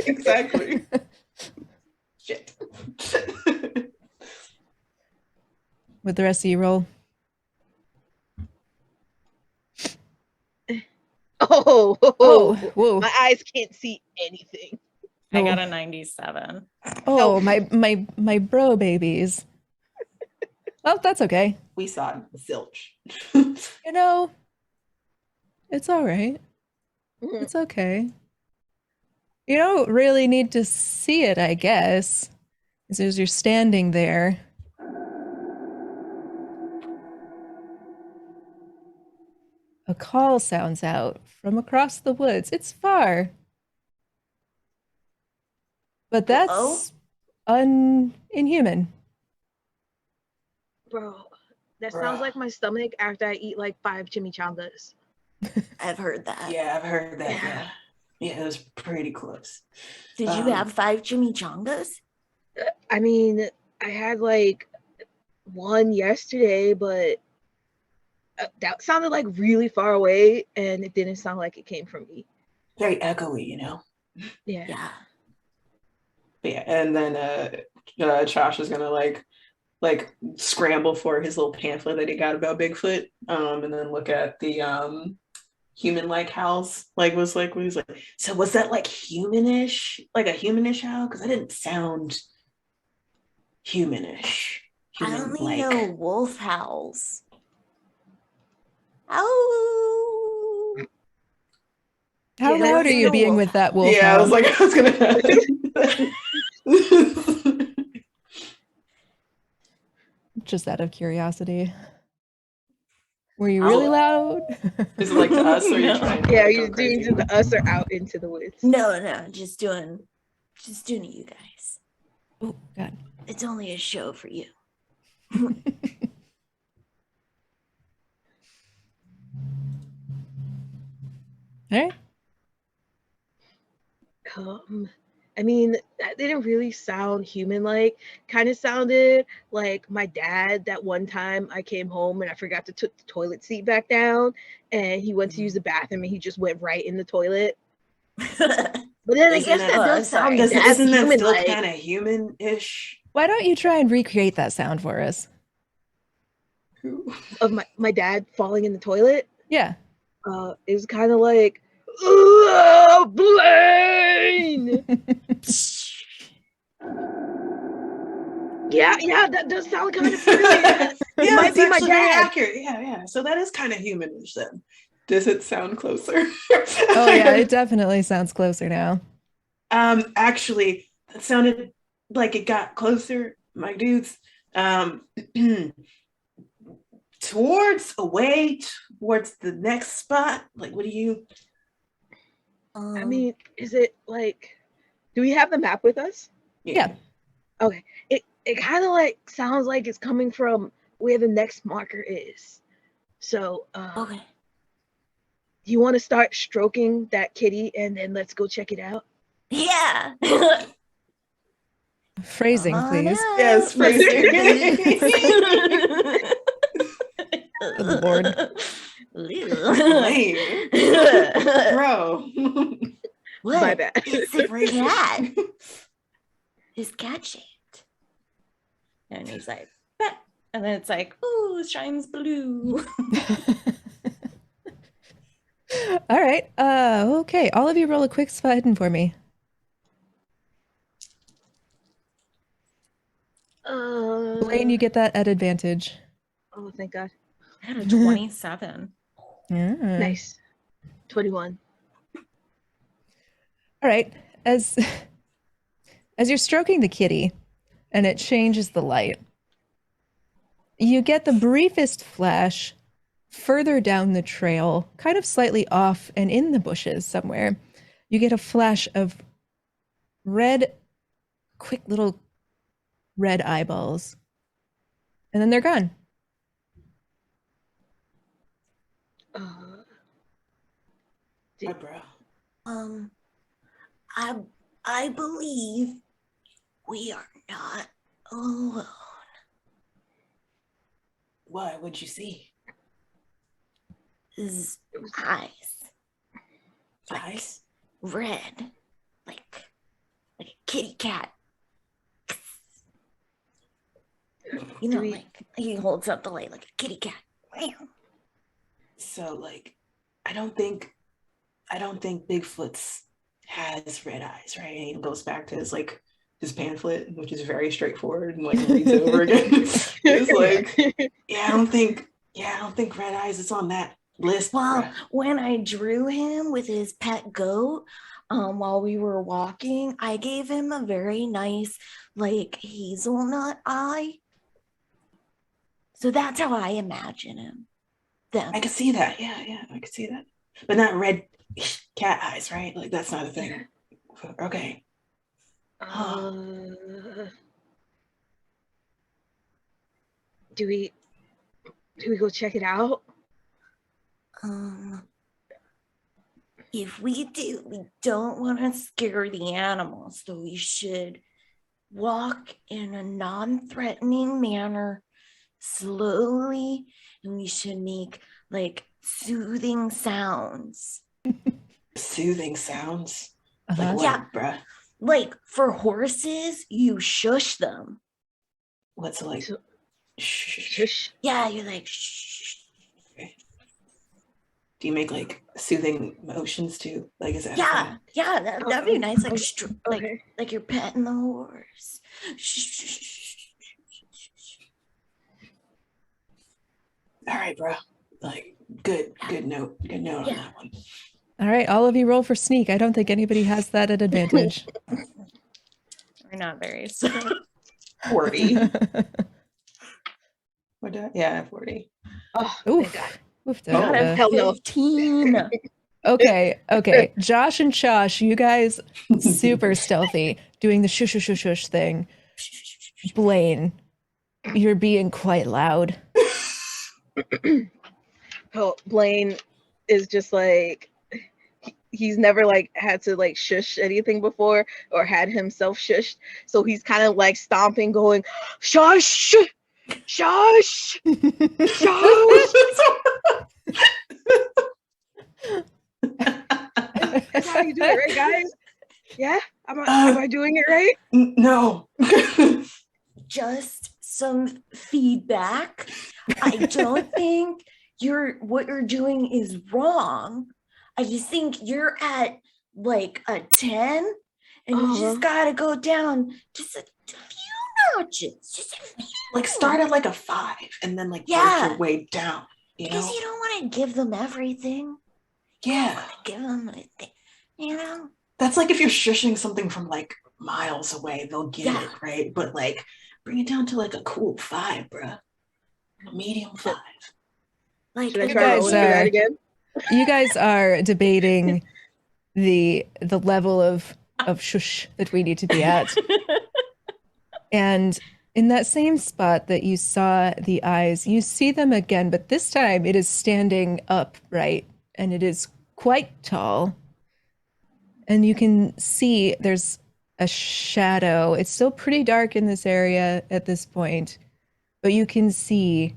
exactly. Shit. With the rest of you roll. Oh, Oh, whoa. my eyes can't see anything. I got a 97. Oh, my bro babies. Well, that's okay. We saw zilch. You know, it's all right. Mhm. It's okay. You don't really need to see it, I guess, as you're standing there. A call sounds out from across the woods. It's far. But that's inhuman. Bro, that Bruh. sounds like my stomach after I eat like 5 chimichangas. I've heard that. Yeah, I've heard that. Yeah. Yeah, it was pretty close. Did you have 5 chimichangas? I mean, I had like one yesterday, but that sounded like really far away, and it didn't sound like it came from me. Very echoey, you know. Yeah. Yeah. Yeah, and then Josh is gonna like scramble for his little pamphlet that he got about Bigfoot, and then look at the human-like howls. Like was like when he's like, so was that like humanish, like a humanish howl? Because I didn't sound humanish. I only Human-like. know wolf howls. Ow! How Yeah, loud are that's you a being wolf with that wolf? Yeah, I was howl? like, I was gonna. Just out of curiosity. Were you really loud? Is it like to us, or are you No. trying to Yeah, like, you're go doing crazy? to the us or out into the woods. No, just doing it, you guys. Oh, God. It's only a show for you. All right. I mean, that didn't really sound human-like. Kind of sounded like my dad that one time I came home and I forgot to put the toilet seat back down, and he went to use the bathroom and he just went right in the toilet. But then I Isn't guess that- that does sound Isn't that still human-like. kind of human-ish? Why don't you try and recreate that sound for us? Of my dad falling in the toilet. Yeah. It was kind of like, "Oh, Blaine!" Yeah, that does sound kind of familiar. Yeah, might it's be my actually very dad. accurate. Yeah. So that is kind of humanish then. Does it sound closer? Oh yeah, it definitely sounds closer now. Actually, it sounded like it got closer, my dudes. Towards the next spot. Like, what do you? I mean, is it like, do we have the map with us? Yeah. Okay. It kind of like sounds like it's coming from where the next marker is. So, Okay. you want to start stroking that kitty and then let's go check it out? Yeah. Phrasing, Come on please. out. Yes, phrasing. Good Lord. Lame. Bro. What? My bad. It's a cat. It's cat shaped. And he's like, "Bah." And then it's like, ooh, shines blue. All right. Okay. All of you roll a quick spot hidden for me. Blaine, you get that at advantage. Oh, thank God. I had a 27. Yeah. Nice. 21. All right. As you're stroking the kitty and it changes the light, you get the briefest flash further down the trail, kind of slightly off and in the bushes somewhere. You get a flash of red, quick little red eyeballs. And then they're gone. Hi, bro. I believe we are not alone. What? What'd you see? His eyes, Eyes? red, like a kitty cat. You know, like he holds up the light like a kitty cat. So, like, I don't think Bigfoot's has red eyes, right? And he goes back to his pamphlet, which is very straightforward, and like reads over again. It's like, I don't think red eyes is on that list. Well, bruh. when I drew him with his pet goat, while we were walking, I gave him a very nice, like, hazelnut eye. So that's how I imagine him. Them. I could see that. Yeah, I could see that. But not red cat eyes, right? Like that's not a thing. Okay. Do we go check it out? If we do, we don't want to scare the animals, so we should walk in a non-threatening manner, slowly, and we should make like soothing sounds. Soothing sounds. Uh-huh. Like what, Yeah. bruh? Like for horses, you shush them. What's like? So- Shh. Shush. Yeah, you're like shh. Do you make like soothing motions too? Like is that? Yeah, that'd be nice. Like Okay. like you're petting the horse. All right, bro. Like good note on that one. All right. All of you roll for sneak. I don't think anybody has that at advantage. We're not very 40. What did I? Yeah, 40. Oh, Oof. thank God. Oof, Oh, da. hell no. 15. Okay. Josh and Josh, you guys super stealthy, doing the shush shush shush shush thing. Blaine, you're being quite loud. Oh, Blaine is just like, he's never like had to like shush anything before or had himself shushed. So he's kind of like stomping, going, shush, shush, shush. That's how you do it, right, guys? Yeah? Am I doing it right? No. Just some feedback. I don't think what you're doing is wrong. I just think you're at like a 10 and you just gotta go down just a few notches. Just a few. Like start at like a 5 and then like work your way down. Because you don't want to give them everything. Yeah. Give them, you know. That's like if you're shushing something from like miles away, they'll get it, right? But like bring it down to like a cool 5, bruh. A medium 5. Like should I try rolling for that again? You guys are debating the level of shush that we need to be at. And in that same spot that you saw the eyes, you see them again, but this time it is standing upright and it is quite tall. And you can see there's a shadow. It's still pretty dark in this area at this point, but you can see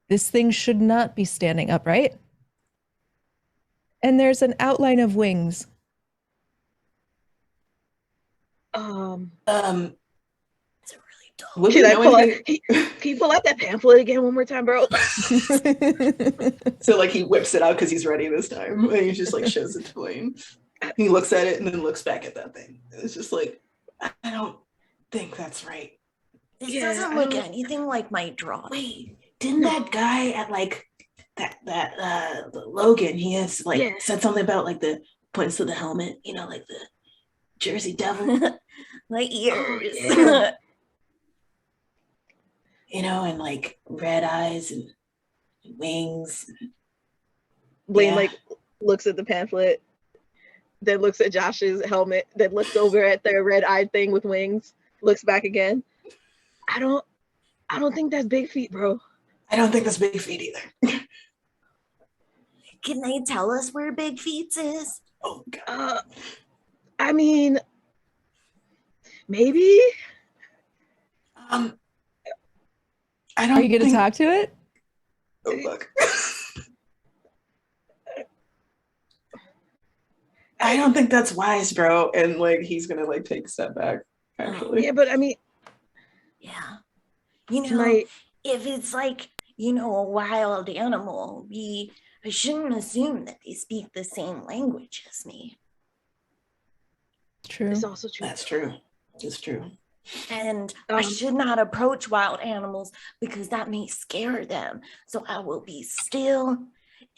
this thing should not be standing upright. And there's an outline of wings. It's a really dull. Can you pull out that pamphlet again one more time, bro? So like he whips it out because he's ready this time. And he just like shows it to Blaine. He looks at it and then looks back at that thing. It's just like, I don't think that's right. This doesn't look anything like my drawing. Wait, didn't that guy at like that Logan, he has like said something about like the points to the helmet, you know, like the Jersey Devil. My ears. You know, and like red eyes and wings. Blaine like looks at the pamphlet, then looks at Josh's helmet, then looks over at their red-eyed thing with wings, looks back again. I don't think that's Big Feet, bro. I don't think that's Big Feet either. Can they tell us where Big Feet is? Oh God. I mean, maybe. I don't. Are you gonna talk to it? Oh fuck. I don't think that's wise, bro. And like he's gonna like take a step back. Actually. Yeah, but I mean. Yeah. You know, if it's like, you know, a wild animal, I shouldn't assume that they speak the same language as me. True. It's also true. That's true. It's true. And I should not approach wild animals because that may scare them. So I will be still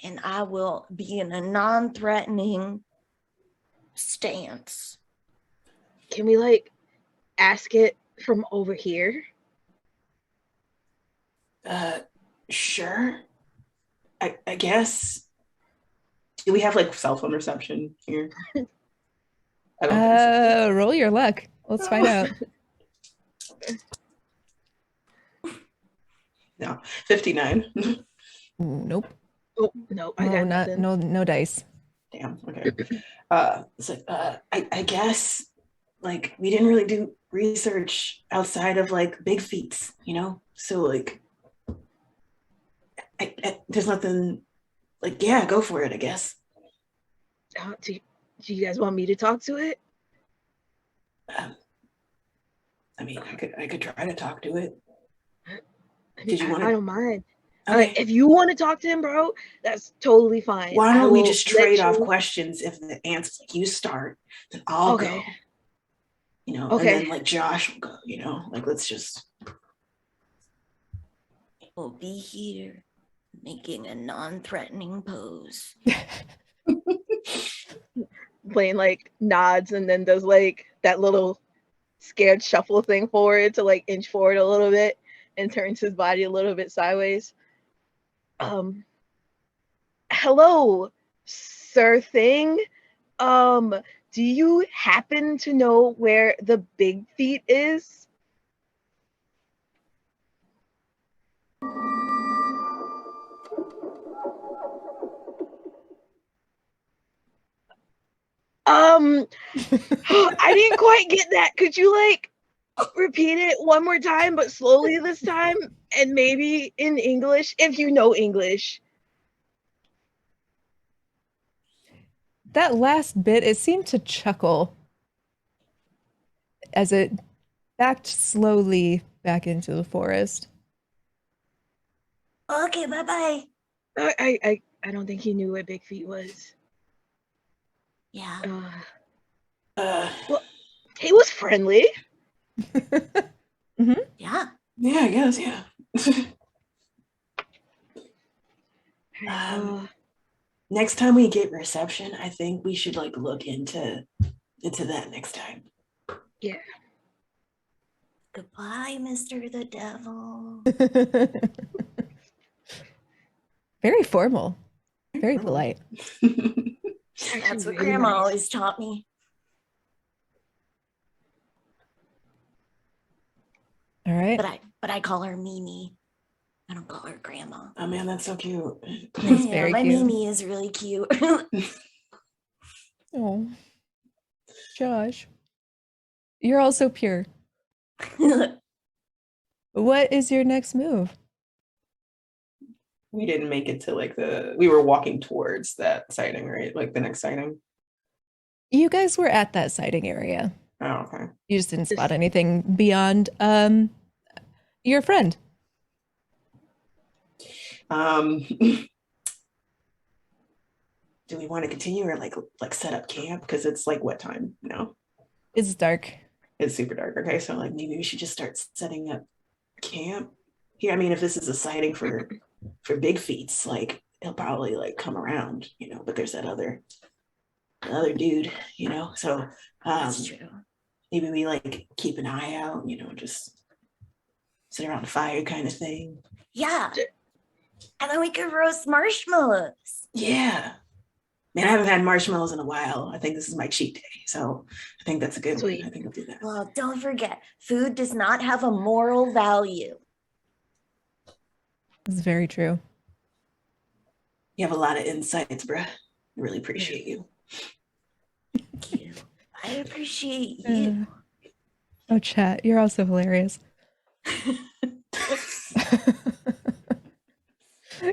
and I will be in a non-threatening stance. Can we like ask it from over here? Sure. I guess. Do we have like cell phone reception here? I don't think so. Roll your luck. Let's find out. No, 59. Nope. Oh no, I got nothing. No dice. Damn. Okay. It's like I guess like we didn't really do research outside of like Big Feets, you know. So like, there's nothing. Like, yeah, go for it, I guess. Do you guys want me to talk to it? I mean, I could try to talk to it. I don't mind. Okay. All right, if you want to talk to him, bro, that's totally fine. Why don't we just trade off questions? If the answer's like you start, then I'll go. You know, and then like Josh will go. You know, like let's just. We'll be here, making a non-threatening pose. Blaine like nods and then does like that little scared shuffle thing forward to like inch forward a little bit and turns his body a little bit sideways. Hello, Sir Thing. Do you happen to know where the Big Feet is? I didn't quite get that. Could you like repeat it one more time, but slowly this time, and maybe in English, if you know English? That last bit, it seemed to chuckle as it backed slowly back into the forest. Okay, bye-bye. I don't think he knew what Big Feet was. Yeah. Well, he was friendly. Mm-hmm. Yeah. Yeah, I guess, yeah. Next time we get reception, I think we should like look into that next time. Yeah. Goodbye, Mr. the Devil. Very formal, very polite. That's what Grandma always taught me. All right. But I call her Mimi. I don't call her Grandma. Oh man, that's so cute. That's Yeah, very my cute. Mimi is really cute. Oh, Josh, you're also pure. What is your next move? We didn't make it to we were walking towards that sighting, right? Like the next sighting. You guys were at that sighting area. Oh, okay. You just didn't spot anything beyond your friend. Do we want to continue or like set up camp? Because it's like what time? No. It's dark. It's super dark. Okay, so like maybe we should just start setting up camp here. I mean, if this is a sighting for Big Feets, like he'll probably like come around, but there's that other dude, so That's true. maybe we like keep an eye out, just sit around the fire kind of thing. Yeah. And then we could roast marshmallows. Yeah. Man, I haven't had marshmallows in a while. I think this is my cheat day. So I think that's a good one. I think I'll do that. Well, don't forget, food does not have a moral value. It's very true. You have a lot of insights, bruh. I really appreciate you. Thank you. I appreciate you. Oh, chat, you're also hilarious.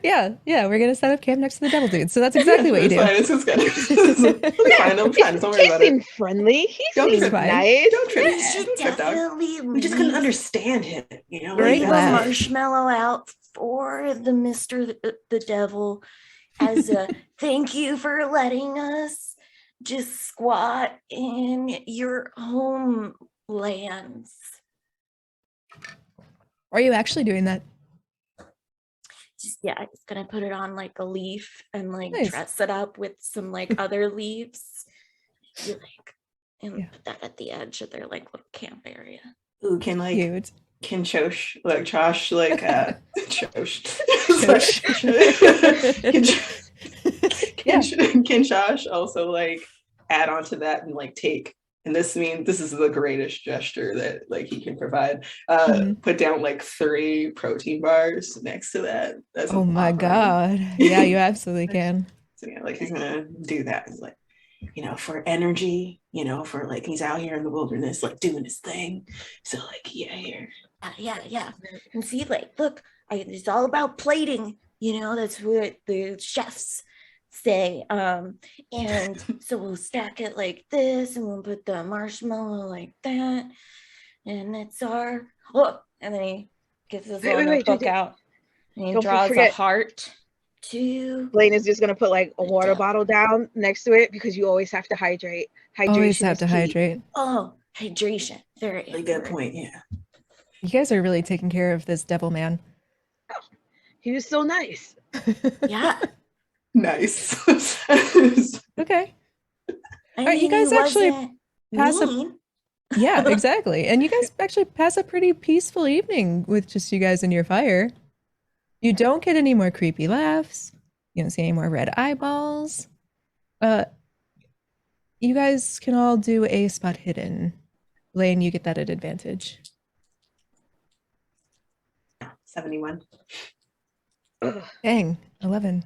Yeah, we're gonna set up camp next to the devil dude. So that's exactly what you do. It's fine. It's fine. I'm fine. Don't worry about it. He's friendly. He seems fine. nice. Don't trip. We should Don't trip, dog. definitely We just couldn't understand him, Great leave a laugh. marshmallow out for the Mr. the Devil as a thank you for letting us just squat in your homelands. Are you actually doing that? Just gonna put it on like a leaf and like Nice. dress it up with some like other leaves. You put that at the edge of their like little camp area. Ooh, Cute. can Josh Josh can Josh also like add on to that and like take, and this is the greatest gesture that like he can provide, put down like 3 protein bars next to that. That's Oh my god. Yeah, you absolutely can. So yeah, like he's gonna do that. He's like, for energy, for like he's out here in the wilderness, like doing his thing. So like, yeah, here. Yeah. And see, like, look, it's all about plating. That's what the chefs say. And so we'll stack it like this, and we'll put the marshmallow like that, and it's our. Oh, and then he gets his little notebook out, and he draws a heart. Blaine is just gonna put like a water bottle down next to it because you always have to hydrate. Always have to key. hydrate. Oh, hydration. Very Really good point. Yeah. You guys are really taking care of this devil man. Oh, he was so nice. Yeah. Nice. Okay. I All right, you guys actually pass a mean. Yeah, exactly. And you guys actually pass a pretty peaceful evening with just you guys and your fire. You don't get any more creepy laughs. You don't see any more red eyeballs. You guys can all do a spot hidden. Lane, you get that at advantage. 71. Dang, 11.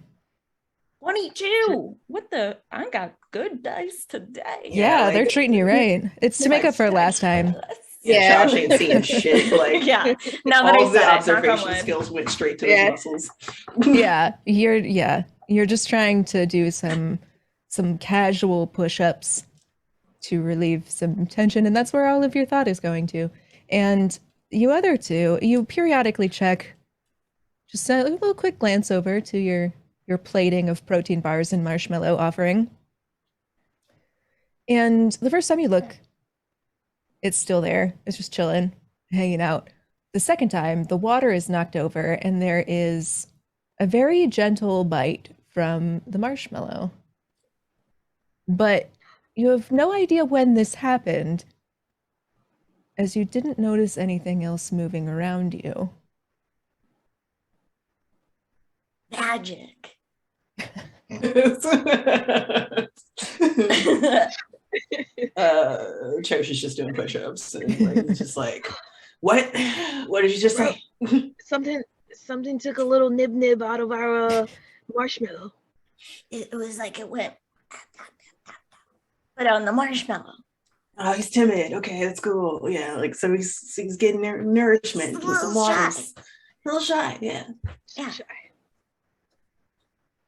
22. What the? I got good dice today. Yeah, like- they're treating you right. It's to make up for last time. Yeah, Josh ain't seeing shit. Like, Yeah. Now that all I of the said it, knock on observation wood. skills went straight to Yeah. his muscles. You're just trying to do some casual push-ups to relieve some tension, and that's where all of your thought is going to. And you other two, you periodically check, just a little quick glance over to your plating of protein bars and marshmallow offering. And the first time you look, it's still there. It's just chilling, hanging out. The second time, the water is knocked over and there is a very gentle bite from the marshmallow. But you have no idea when this happened, as you didn't notice anything else moving around you. Magic. Cherish is just doing push-ups and like he's just like, what did you just say? Something took a little nib out of our marshmallow. It was like it went put on the marshmallow. Oh, he's timid. Okay, that's cool. Yeah, like so he's getting nourishment He's a with some little water. shy. A little shy, yeah. Yeah.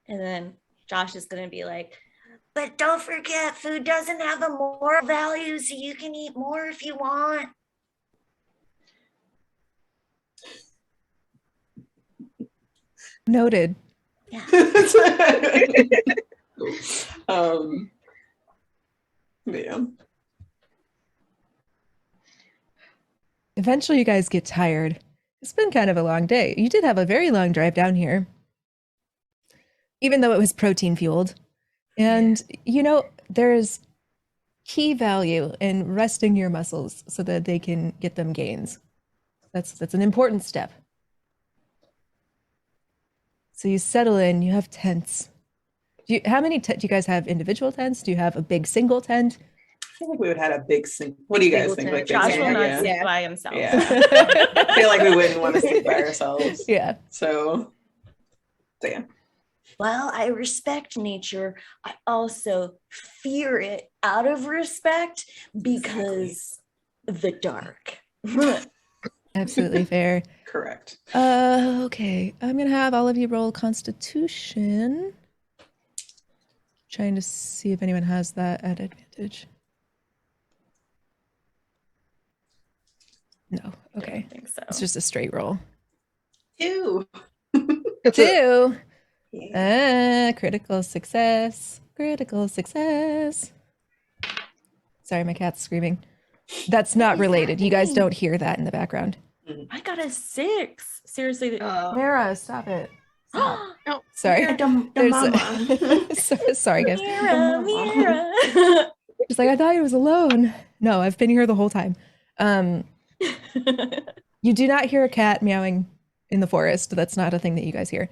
And then Josh is gonna be like, but don't forget, food doesn't have a moral value, so you can eat more if you want. Noted. Yeah. Yeah. Eventually, you guys get tired. It's been kind of a long day. You did have a very long drive down here, even though it was protein fueled. And, there's key value in resting your muscles so that they can get them gains. That's an important step. So you settle in, you have tents. How many do you guys have individual tents? Do you have a big single tent? I feel like we would have had a big what do you guys think? Like, Josh big will tent, not yeah. sleep by himself. Yeah. I feel like we wouldn't want to sleep by ourselves. Yeah. So yeah. While I respect nature, I also fear it out of respect because the dark. Absolutely fair. Correct. Okay. I'm gonna have all of you roll Constitution. Trying to see if anyone has that at advantage. No. Okay. I think so. It's just a straight roll. 2. 2. Yeah. Critical success. Critical success. Sorry, my cat's screaming. That's not related. You guys don't hear that in the background. I got a 6. Seriously. Mara, stop it. Stop. No. Sorry. Sorry, guys. Mira. She's like, I thought he was alone. No, I've been here the whole time. You do not hear a cat meowing in the forest. That's not a thing that you guys hear.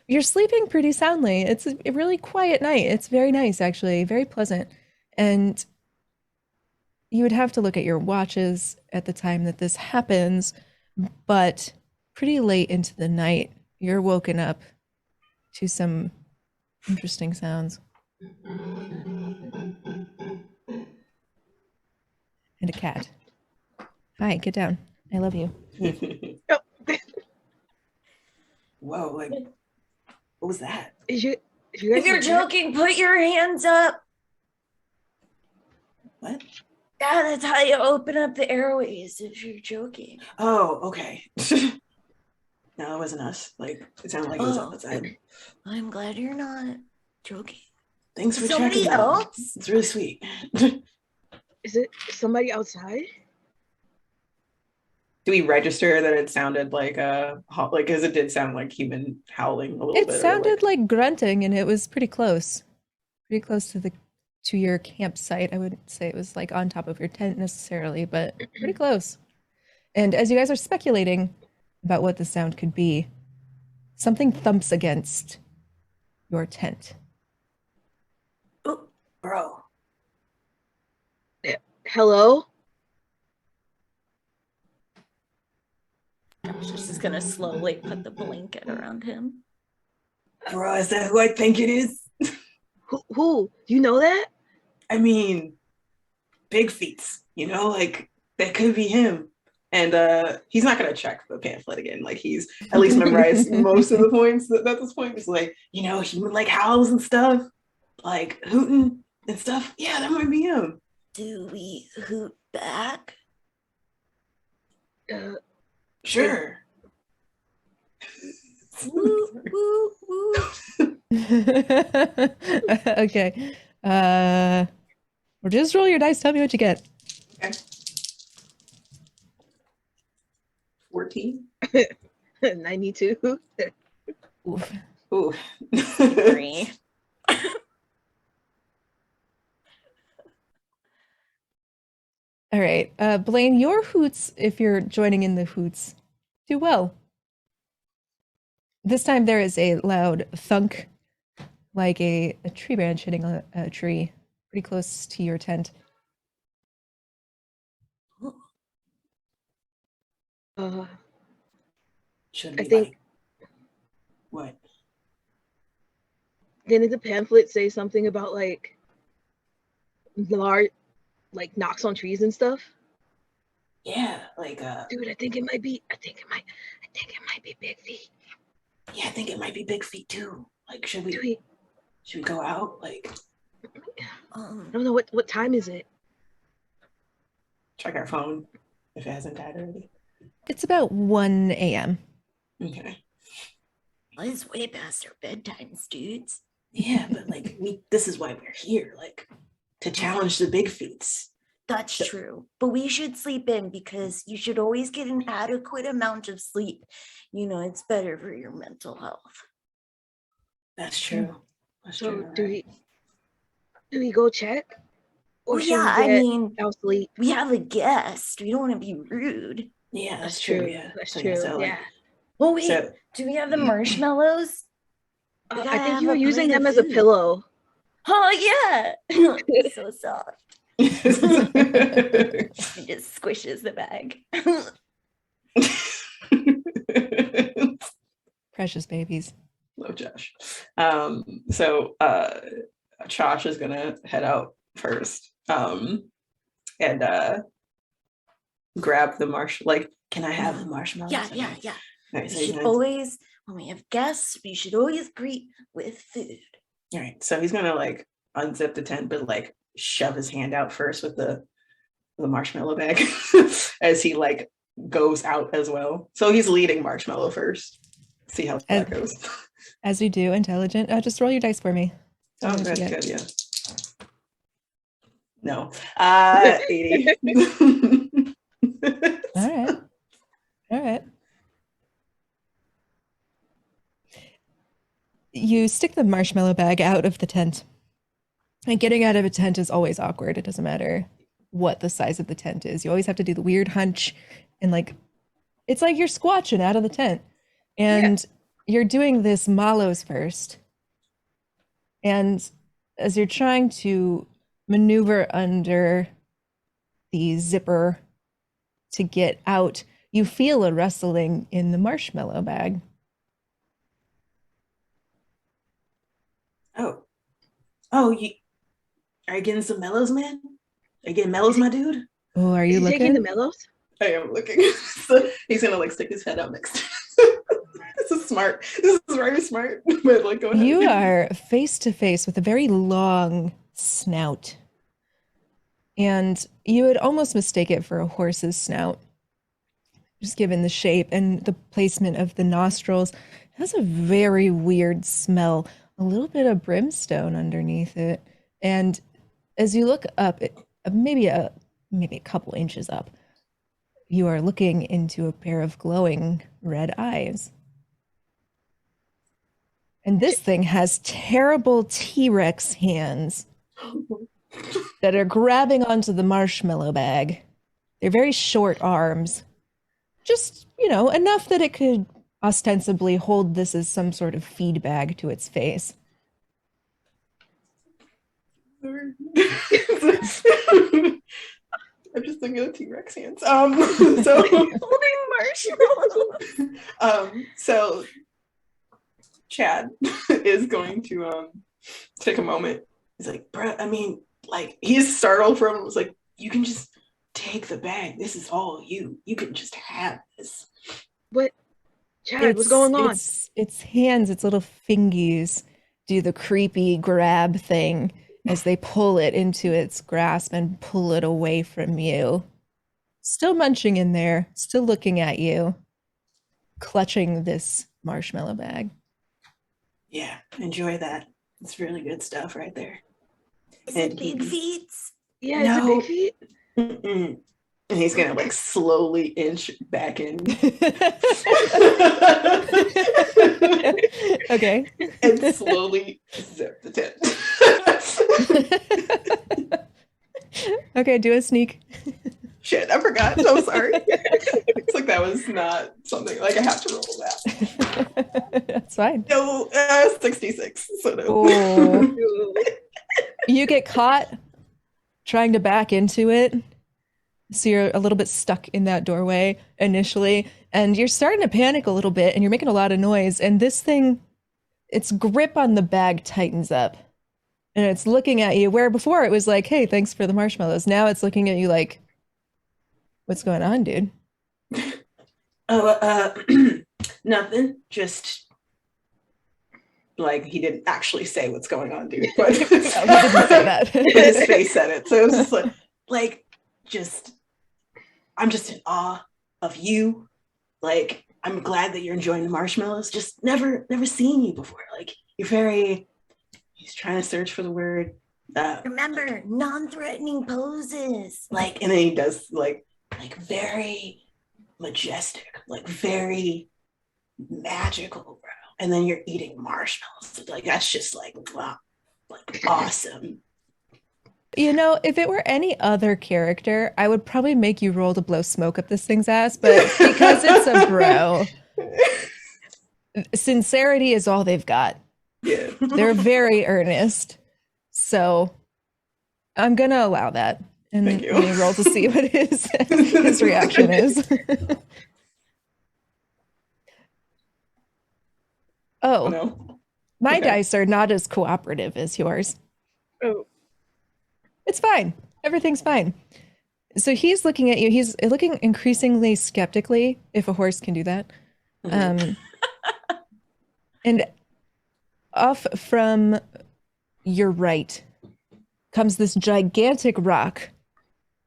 You're sleeping pretty soundly. It's a really quiet night. It's very nice, actually, very pleasant. And you would have to look at your watches at the time that this happens, but pretty late into the night, you're woken up to some interesting sounds. And a cat. Hi, get down. I love you. Whoa, like what was that? Is you If you're joking, put your hands up. What? Yeah, that's how you open up the airways if you're joking. Oh, okay. No, it wasn't us. Like it sounded like it was outside. I'm glad you're not joking. Thanks for Somebody checking. though. else? It's really sweet. Is it somebody outside? Do we register that it sounded like because it did sound like human howling a little bit? It sounded like grunting, and it was pretty close to your campsite. I wouldn't say it was like on top of your tent necessarily, but pretty close. And as you guys are speculating about what the sound could be, something thumps against your tent. Oh, bro. Hello? Josh is just gonna slowly put the blanket around him. Bro, is that who I think it is? Who? Do you know that? I mean, big feats, you know, like that could be him. And he's not gonna check the pamphlet again. Like he's at least memorized most of the points at this point. It's like, you know, human like howls and stuff, like hooting and stuff. Yeah, that might be him. Do we hoot back? Sure. Woo, woo, woo. Okay. Or just roll your dice. Tell me what you get. Okay. 14. 92. Oof. Ooh. 3. All right. Blaine, your hoots, if you're joining in the hoots, do well. This time there is a loud thunk, like a tree branch hitting a tree pretty close to your tent. Should I be think- like, what? Didn't the pamphlet say something about like large, like knocks on trees and stuff? Yeah, like Dude, I think it might be Big Feet. yeah, I think it might be big feet too. Like, should we go out? Like, I don't know what time is it? check our phone if it hasn't died already. It's about 1 a.m. Okay. Well, it's way past our bedtimes, dudes. Yeah, but like this is why we're here, like to challenge the big feats. That's true. But we should sleep in because you should always get an adequate amount of sleep. You know, it's better for your mental health. That's true. That's So true. do we go check? Well, should yeah, we I get mean, our sleep? we have a guest. We don't want to be rude. Yeah, that's true. Yeah, That's so, true. Yeah, so, like, Yeah. Well, wait, so do we have the marshmallows? We I gotta think have you were a using plate them of as a food. pillow. Oh, yeah. So soft. He just squishes the bag. Precious babies. love Josh. So Josh is gonna head out first. And grab the like, can I have the marshmallows? Yeah. All right, so We he's should gonna, always, when we have guests, we should always greet with food. all right, so he's gonna like unzip the tent, but like shove his hand out first with the marshmallow bag as he like goes out as well. So he's leading Marshmallow first. See how that goes. As we do, intelligent. Just roll your dice for me. Tell Oh, me what you that's get. good. Yeah. No. 80. All right. You stick the marshmallow bag out of the tent. And getting out of a tent is always awkward. It doesn't matter what the size of the tent is. You always have to do the weird hunch and like it's like you're squatching out of the tent. And you're doing this Malos first. And as you're trying to maneuver under the zipper to get out, you feel a rustling in the marshmallow bag. Oh, you are you getting some mellows, man? Are you getting mellows, my dude? Oh, are you Is he looking? taking the mellows? I am looking. So he's gonna like stick his head out next to This is smart. This is very smart. But like, go ahead. You are face to face with a very long snout. And you would almost mistake it for a horse's snout, just given the shape and the placement of the nostrils. It has a very weird smell, a little bit of brimstone underneath it. And as you look up, maybe a couple inches up, you are looking into a pair of glowing red eyes. And this thing has terrible T-Rex hands that are grabbing onto the marshmallow bag. They're very short arms. Just, enough that it could ostensibly hold this as some sort of feed bag to its face. I'm just thinking of T-Rex hands. So Holding marshmallows. So Chad is going to take a moment. He's like, bruh, I mean, like, he's startled from it. Was like, you can just take the bag. This is all you. You can just have this. What? Chad, what's going on? Its hands, its little fingies do the creepy grab thing as they pull it into its grasp and pull it away from you. Still munching in there, still looking at you, clutching this marshmallow bag. Yeah, enjoy that. It's really good stuff right there. Is it big feet? Yeah, is it big feet? Mm-mm. And he's gonna like slowly inch back in. Okay. And slowly zip the tent. Okay, do a sneak. Shit, I forgot. I'm sorry. It's like that was not something like I have to roll that. That's fine. No, 66. So no. Oh. You get caught trying to back into it. So you're a little bit stuck in that doorway initially, and you're starting to panic a little bit, and you're making a lot of noise. And this thing, its grip on the bag tightens up, and it's looking at you, where before it was like, hey, thanks for the marshmallows. Now it's looking at you like, what's going on, dude? Oh, nothing. Just Like he didn't actually say what's going on, dude. But No, he didn't say that. his face said it. So it was just like, just, I'm just in awe of you. Like, I'm glad that you're enjoying the marshmallows. Just never seen you before. Like, you're very, he's trying to search for the word. Remember, non-threatening poses. Like, and then he does like very majestic, like very magical, bro. And then you're eating marshmallows. Like, that's just like, wow, like awesome. You know, if it were any other character, I would probably make you roll to blow smoke up this thing's ass, but because it's a bro, sincerity is all they've got. yeah. They're very earnest. So I'm going to allow that. And Thank you. let me roll to see what his reaction is. Oh Oh, no. my Okay. dice are not as cooperative as yours. Oh, It's fine. Everything's fine. So he's looking at you. He's looking increasingly skeptically, if a horse can do that. And off from your right comes this gigantic rock,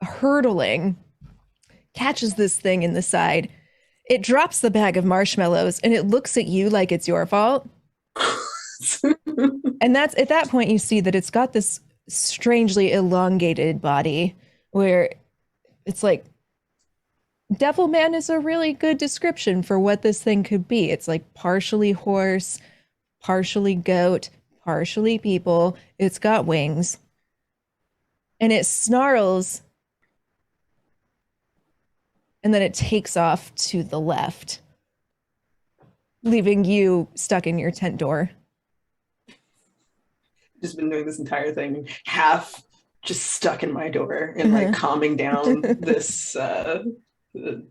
hurtling, catches this thing in the side. It drops the bag of marshmallows and it looks at you like it's your fault. And that's at that point you see that it's got this strangely elongated body where it's like Devil Man is a really good description for what this thing could be. It's like partially horse, partially goat, partially people. It's got wings. And it snarls. And then it takes off to the left, leaving you stuck in your tent door. Just been doing this entire thing, half just stuck in my door and like calming down this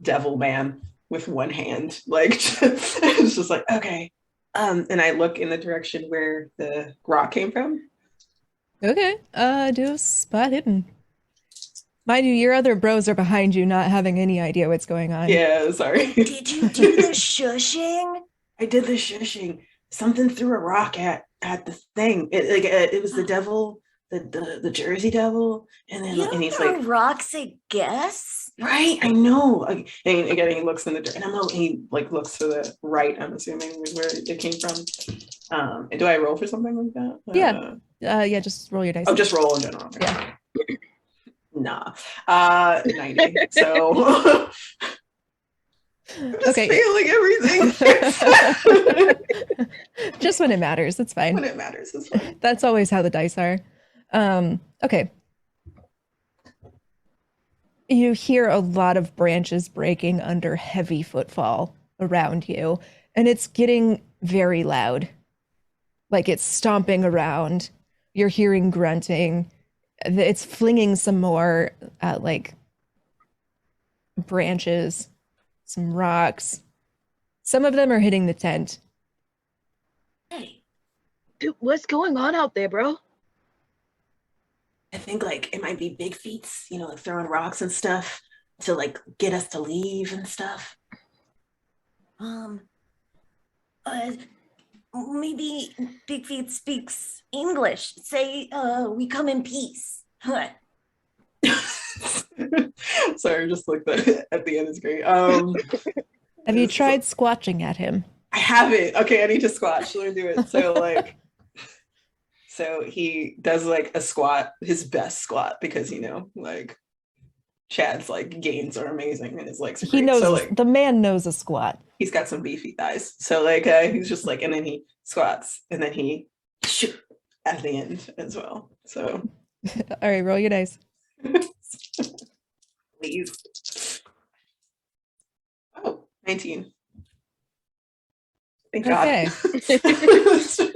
devil man with one hand. Like it's just like, okay. And I look in the direction where the rock came from. Okay, do a spot hidden. Mind you, your other bros are behind you, not having any idea what's going on. Yeah, sorry. Did you do the shushing? I did the shushing. Something threw a rock at the thing. It was the devil, the Jersey devil, and then You and don't he's throw like, rocks at guests. right, I know. And again, he looks in the and he like looks to the right. I'm assuming was where it came from. Do I roll for something like that? Yeah. Yeah, just roll your dice. Oh, just roll in general. Yeah. Nah. 90. So I'm just Okay. feeling everything. Just when it matters, it's fine. When it matters, it's fine. That's always how the dice are. Okay. You hear a lot of branches breaking under heavy footfall around you, and it's getting very loud. Like it's stomping around. You're hearing grunting. It's flinging some more like branches, some rocks. Some of them are hitting the tent. Dude, what's going on out there, bro? I think like it might be big feats, like throwing rocks and stuff to like get us to leave and stuff. Um, uh, maybe Big Feet speaks English. Say, we come in peace. Huh. Sorry, just like the at the end is great. Have you tried squatching at him? I haven't. Okay, I need to squat. Let me do it. So he does like a squat, his best squat, because like Chad's like gains are amazing and his legs are He great. knows So like the man knows a squat. he's got some beefy thighs. So like he's just like, and then he squats and then he shoot at the end as well. So All right, roll your dice. please. Oh, 19. Thank Okay. God.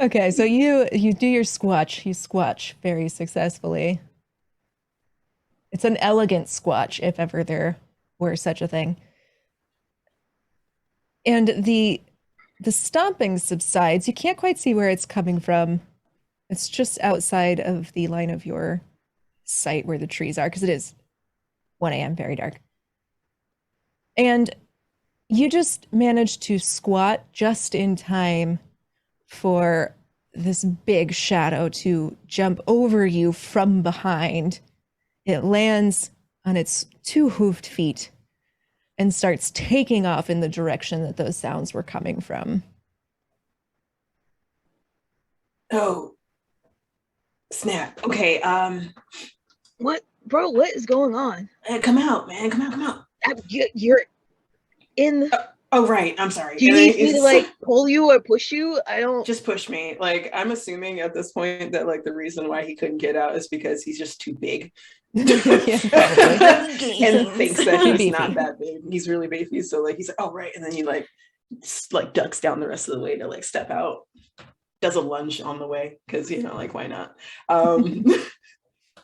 Okay, so you do your squatch. You squatch very successfully. It's an elegant squatch, if ever there were such a thing. And the stomping subsides. You can't quite see where it's coming from. It's just outside of the line of your sight where the trees are, because it is 1 a.m., very dark. And you just managed to squat just in time for this big shadow to jump over you from behind. It lands on its 2 hoofed feet and starts taking off in the direction that those sounds were coming from. Oh, snap. Okay, What, bro? What is going on? come out, man. Come out. You're in. Oh, right. I'm sorry. Do you need me to like pull you or push you? I don't. Just push me. Like, I'm assuming at this point that like the reason why he couldn't get out is because he's just too big. Yeah, probably. And thinks that Too he's beefy. not that big. He's really beefy. So like he's like, oh right. And then he like ducks down the rest of the way to like step out. Does a lunge on the way because like why not? And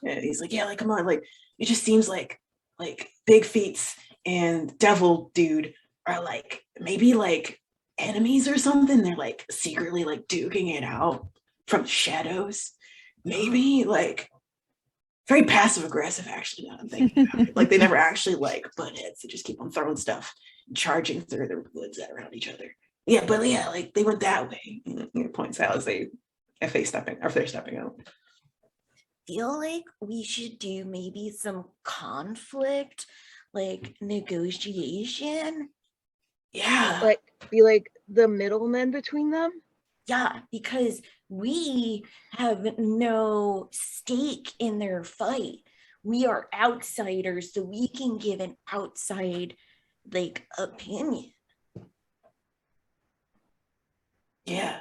he's like, yeah, like come on, like it just seems like Big Feets and Devil Dude are like maybe like enemies or something. They're like secretly like duking it out from shadows. Maybe like very passive aggressive, actually, now I'm thinking about it. Like they never actually like butt heads. They just keep on throwing stuff, charging through the woods around each other. Yeah, but yeah, like they went that way. It points out as they're stepping out. Feel like we should do maybe some conflict, like negotiation. Yeah. Like be like the middleman between them. Yeah, because we have no stake in their fight. We are outsiders, so we can give an outside like opinion. Yeah,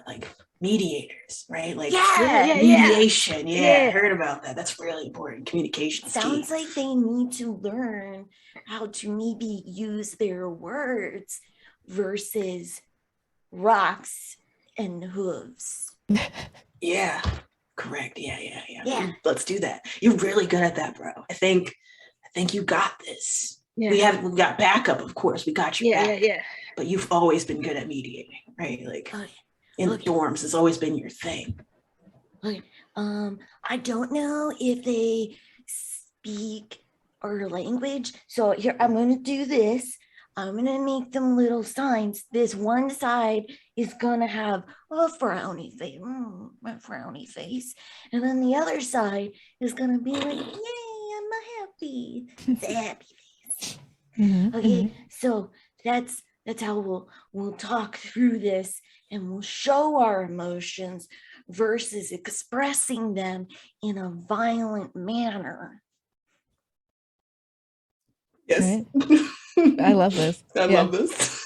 like mediators, right? Like Yeah. mediation. Yeah, I Yeah. heard about that. That's really important. Communication. Sounds like they need to learn how to maybe use their words versus rocks and hooves. Yeah, correct. Yeah. Yeah. Let's do that. You're really good at that, bro. I think you got this. Yeah. We got backup, of course. We got your back. Yeah. But you've always been good at mediating, right? Like in the dorms, it's always been your thing. Okay. I don't know if they speak our language. So here, I'm gonna do this. I'm gonna make them little signs. This one side is gonna have a frowny face, and then the other side is gonna be like, "Yay, I'm happy." It's a happy face. Okay, so that's how we'll talk through this, and we'll show our emotions versus expressing them in a violent manner. Yes. I love this. I Yeah. love this.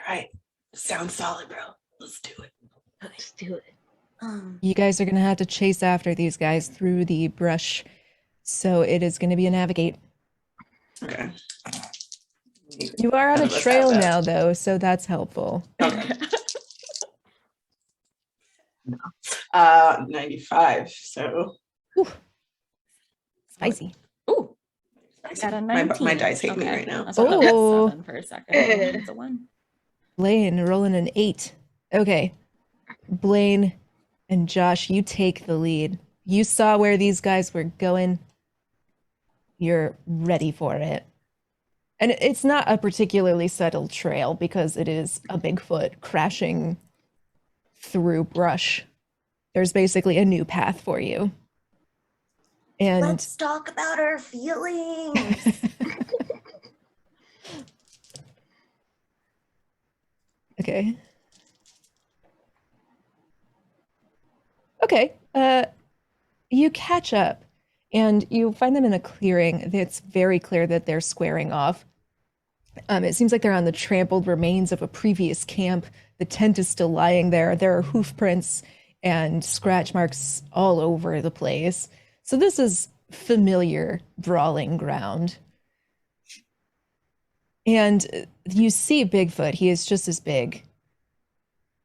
Right. Sounds solid, bro. Let's do it. Let's do it. You guys are going to have to chase after these guys through the brush. So it is going to be a navigate. Okay. You are on None a of us have trail that. now, though, so that's helpful. Okay. 95. So Spicy. Ooh, I got a 19. my dice hate me right now. I thought that was Oh. 7 for a second. It's a 1. Blaine rolling an 8. Okay. Blaine and Josh, you take the lead. You saw where these guys were going. You're ready for it. And it's not a particularly subtle trail because it is a Bigfoot crashing through brush. There's basically a new path for you. And Let's talk about our feelings. okay. Okay. You catch up and you find them in a clearing. It's very clear that they're squaring off. It seems like they're on the trampled remains of a previous camp. The tent is still lying there. There are hoof prints and scratch marks all over the place. So this is familiar brawling ground. And you see Bigfoot. He is just as big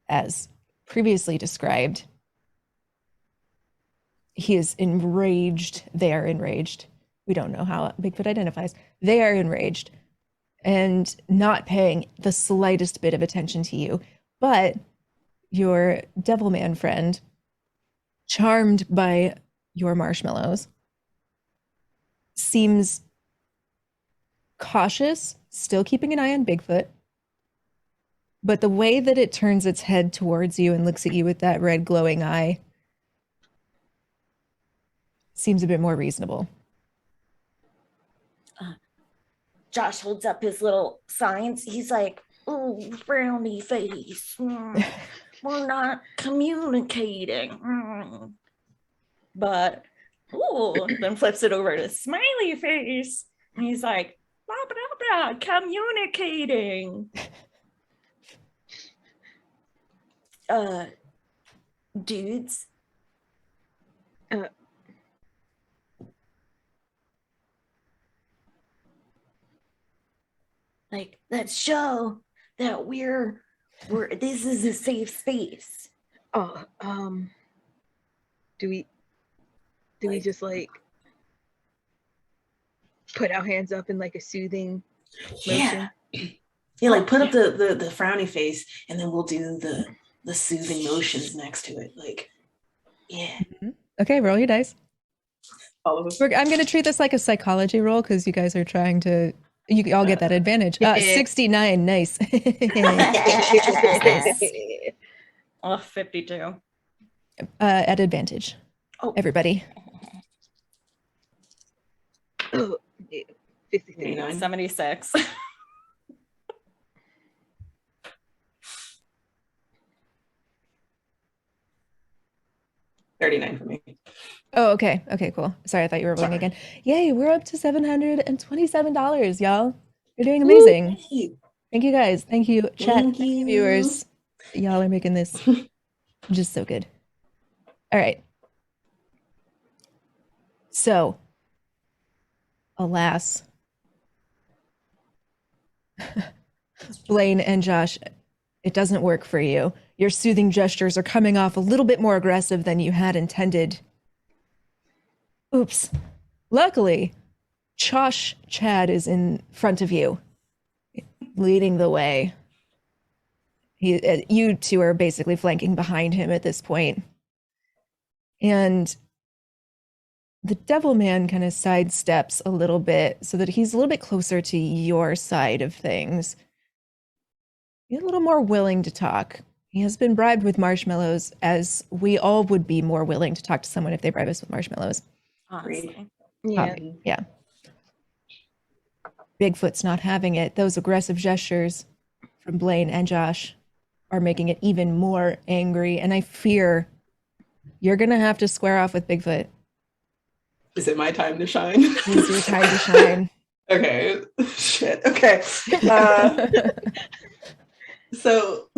as previously described. He is enraged. They are enraged. We don't know how Bigfoot identifies. They are enraged and not paying the slightest bit of attention to you. But your Devilman friend, charmed by your marshmallows, seems cautious, still keeping an eye on Bigfoot. But the way that it turns its head towards you and looks at you with that red glowing eye seems a bit more reasonable. Josh holds up his little signs. He's like, "Oh, frowny face. We're not communicating." But, then flips it over to smiley face. And he's like, blah, blah, blah, communicating. Dudes. Like, let's show that we're this is a safe space. Do we just like put our hands up in like a soothing motion? Yeah, like put up the frowny face and then we'll do the soothing motions next to it. Like, yeah. Okay, roll your dice. All of us. I'm going to treat this like a psychology roll because you guys are trying to, you all get that advantage. 69, nice. 52. At advantage. Oh. Everybody. Oh, yeah. 53. 89. 76. $39 for me. Oh, okay. Okay, cool. Sorry, I thought you were rolling again. Yay, we're up to $727, y'all. You're doing amazing. Ooh, Thank you guys. Thank you, chat. Thank Thank you, you. viewers. Y'all are making this just so good. All right. So, alas, Blaine and Josh, it doesn't work for you. Your soothing gestures are coming off a little bit more aggressive than you had intended. Oops. Luckily, Josh Chad is in front of you, leading the way. You two are basically flanking behind him at this point. And the Devilman kind of sidesteps a little bit so that he's a little bit closer to your side of things. He's a little more willing to talk. He has been bribed with marshmallows, as we all would be more willing to talk to someone if they bribe us with marshmallows. Honestly. Yeah. Yeah. Bigfoot's not having it. Those aggressive gestures from Blaine and Josh are making it even more angry, and I fear you're gonna have to square off with Bigfoot. Is it my time to shine? This is your time to shine. Okay. Shit. Okay. So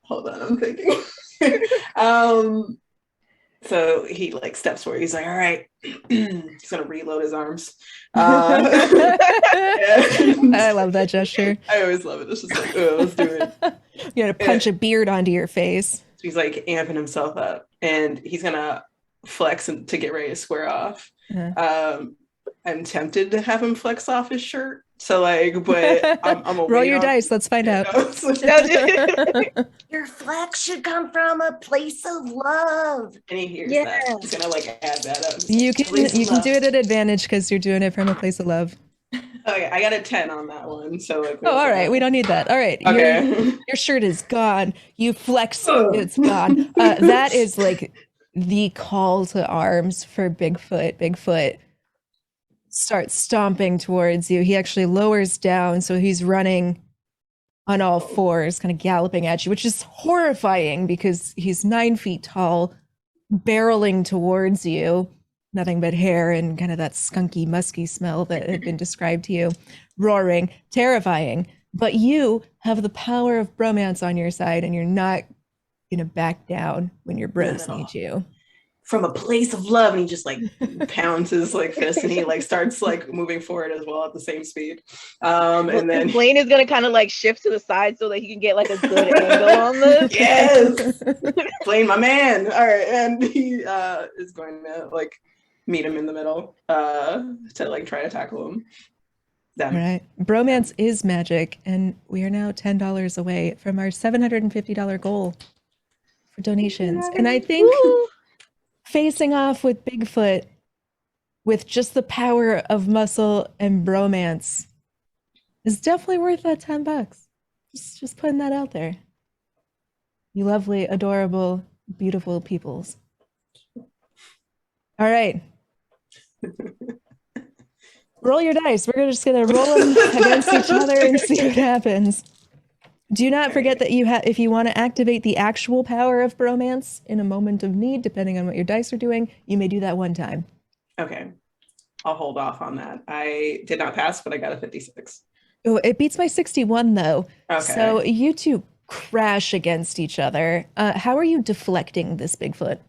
hold on, I'm thinking. So he like steps forward. He's like, all right. He's gonna reload his arms. I love that gesture. I always love it. It's just like, oh, let's do it. You're gonna punch a beard onto your face. He's like amping himself up, and he's gonna flex to get ready to square off. Uh-huh. I'm tempted to have him flex off his shirt So like, but I'm a Roll your dice. Let's find out. Your flex should come from a place of love. And he hears Yeah. that. He's gonna like add that up. You can Place of love. do it at advantage because you're doing it from a place of love. Okay, I got a 10 on that one. So like. Oh, all right. We don't need that. All right. Okay. Your shirt is gone. You flex. It's gone. That is like the call to arms for Bigfoot. Bigfoot starts stomping towards you. He actually lowers down, so he's running on all fours, kind of galloping at you, which is horrifying because he's 9 feet tall, barreling towards you. Nothing but hair and kind of that skunky, musky smell that had been described to you. Roaring, terrifying. But you have the power of bromance on your side, and you're not gonna back down when your bros need you. From a place of love, and he just like pounds his like fist, and he like starts like moving forward as well at the same speed. And then Blaine is gonna kind of like shift to the side so that he can get like a good angle on this. yes, Blaine, my man. All right, and he is going to like meet him in the middle to like try to tackle him. All right. Bromance is magic, and we are now $10 away from our $750 goal for donations. And I think facing off with Bigfoot with just the power of muscle and bromance is definitely worth that $10. Just putting that out there. You lovely, adorable, beautiful peoples. All right. Roll your dice. We're just going to roll them against each other and see what happens. Do not forget that if you want to activate the actual power of bromance in a moment of need, depending on what your dice are doing, you may do that one time. Okay. I'll hold off on that. I did not pass, but I got a 56. Oh, it beats my 61 though. Okay. So you two crash against each other. How are you deflecting this Bigfoot?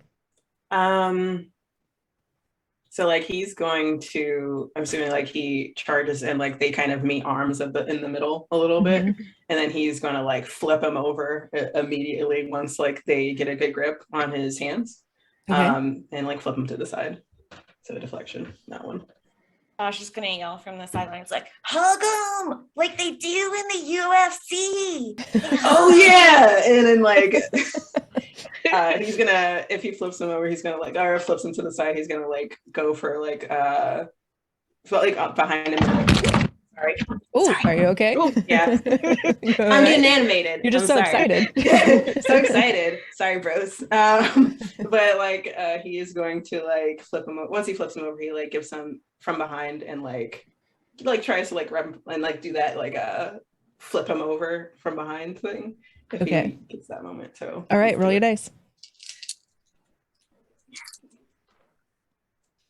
So like he's going to, I'm assuming like he charges and like they kind of meet arms in the middle a little bit, and then he's going to like flip him over immediately once like they get a good grip on his hands, and like flip him to the side. So deflection, that one. Josh is gonna yell from the sidelines like, Hug them like they do in the UFC. Oh yeah, and then like he's gonna, if he flips him over, he's gonna like, or flips him to the side, he's gonna like go for like up behind him. Sorry. Oh, are you okay? Ooh, yeah. I'm getting animated. You're just so excited. So excited. Sorry, bros. But like he is going to like flip him. Once he flips him over, he like gives him from behind and like tries to like rep and like do that like flip him over from behind thing. If he gets that moment. So all right, roll your dice.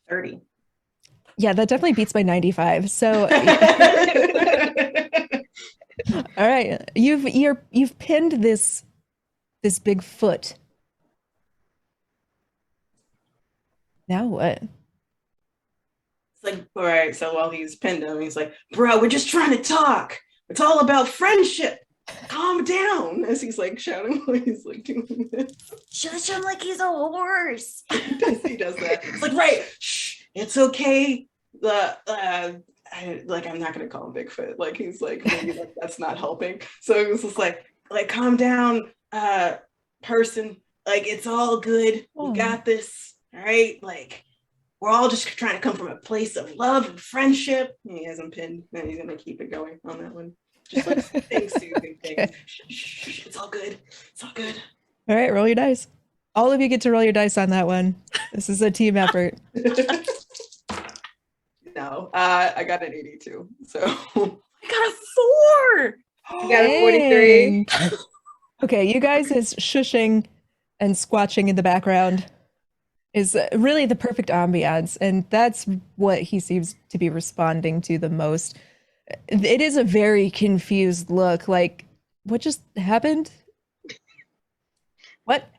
30. Yeah, that definitely beats by 95. So all right, you've pinned this big foot. Now what? It's like, all right, so while he's pinned him, he's like, bro, we're just trying to talk. It's all about friendship. Calm down. As he's like shouting while he's like doing this. Shush him like he's a horse. He does that. It's like, right, shh, it's okay. I'm not gonna call him Bigfoot. Like he's like, maybe that's not helping. So it was just like calm down, person. Like it's all good. We got this. All right. Like we're all just trying to come from a place of love and friendship. And he has him pinned, and he's gonna keep it going on that one. Just like things, soothing things. Okay. Shh, it's all good. It's all good. All right, roll your dice. All of you get to roll your dice on that one. This is a team effort. No, I got an 82. So I got a 4. You got a 43. Okay, you guys is shushing and squatching in the background is really the perfect ambiance, and that's what he seems to be responding to the most. It is a very confused look, like, what just happened? What?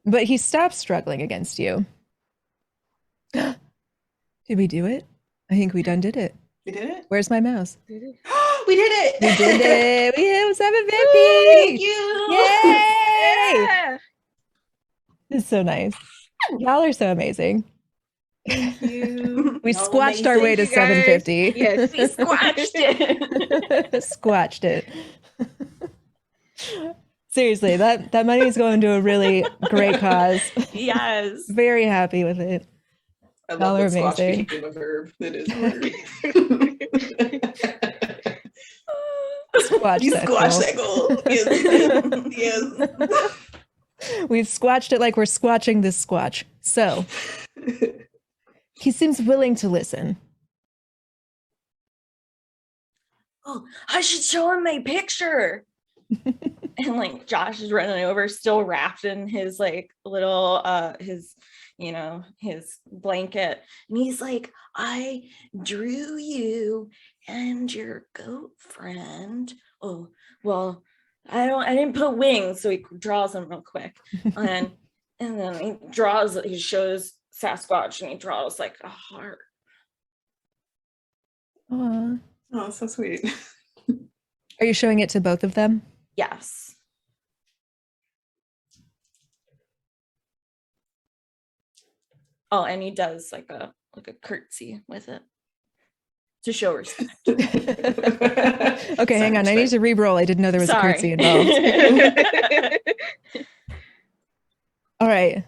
But he stops struggling against you. Did we do it? I think we done did it. we did it. Where's my mouse? We did it. We did it. We hit 750. Thank you. Yay! Yeah. It's so nice. Y'all are so amazing. Thank you. We Y'all squatched our way to amazing. Thank you, guys. 750. Yes. We squashed it. Squatched it. Seriously, that money is going to a really great cause. Yes. Very happy with it. I love Y'all are that squash amazing. became a verb. It is a verb. Squatch You that squash goal. that goal. Yes. We've squatched it like we're squatching this squatch. So he seems willing to listen. Oh, I should show him my picture. And like Josh is running over, still wrapped in his like little his his blanket, and he's like, I drew you and your goat friend. Oh well, I didn't put wings, so he draws them real quick. And then he shows Sasquatch, and he draws like a heart. Aw. Oh, so sweet. Are you showing it to both of them? Yes. Oh, and he does like a curtsy with it to show respect. Okay, hang on. I need to re-roll. I didn't know there was a curtsy involved. All right.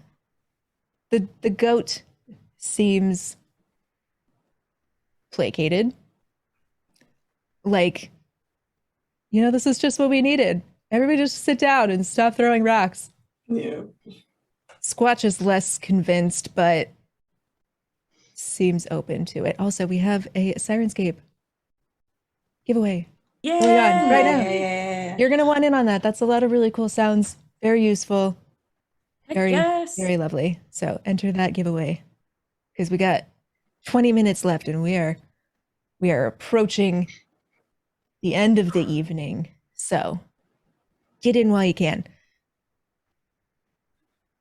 The goat seems placated. Like, this is just what we needed. Everybody just sit down and stop throwing rocks. Yeah. Squatch is less convinced, but seems open to it. Also, we have a Sirenscape giveaway going on right now. Yeah. You're going to want in on that. That's a lot of really cool sounds. Very useful. Very, Yes. very lovely. So enter that giveaway because we got 20 minutes left and we are approaching the end of the evening. So get in while you can.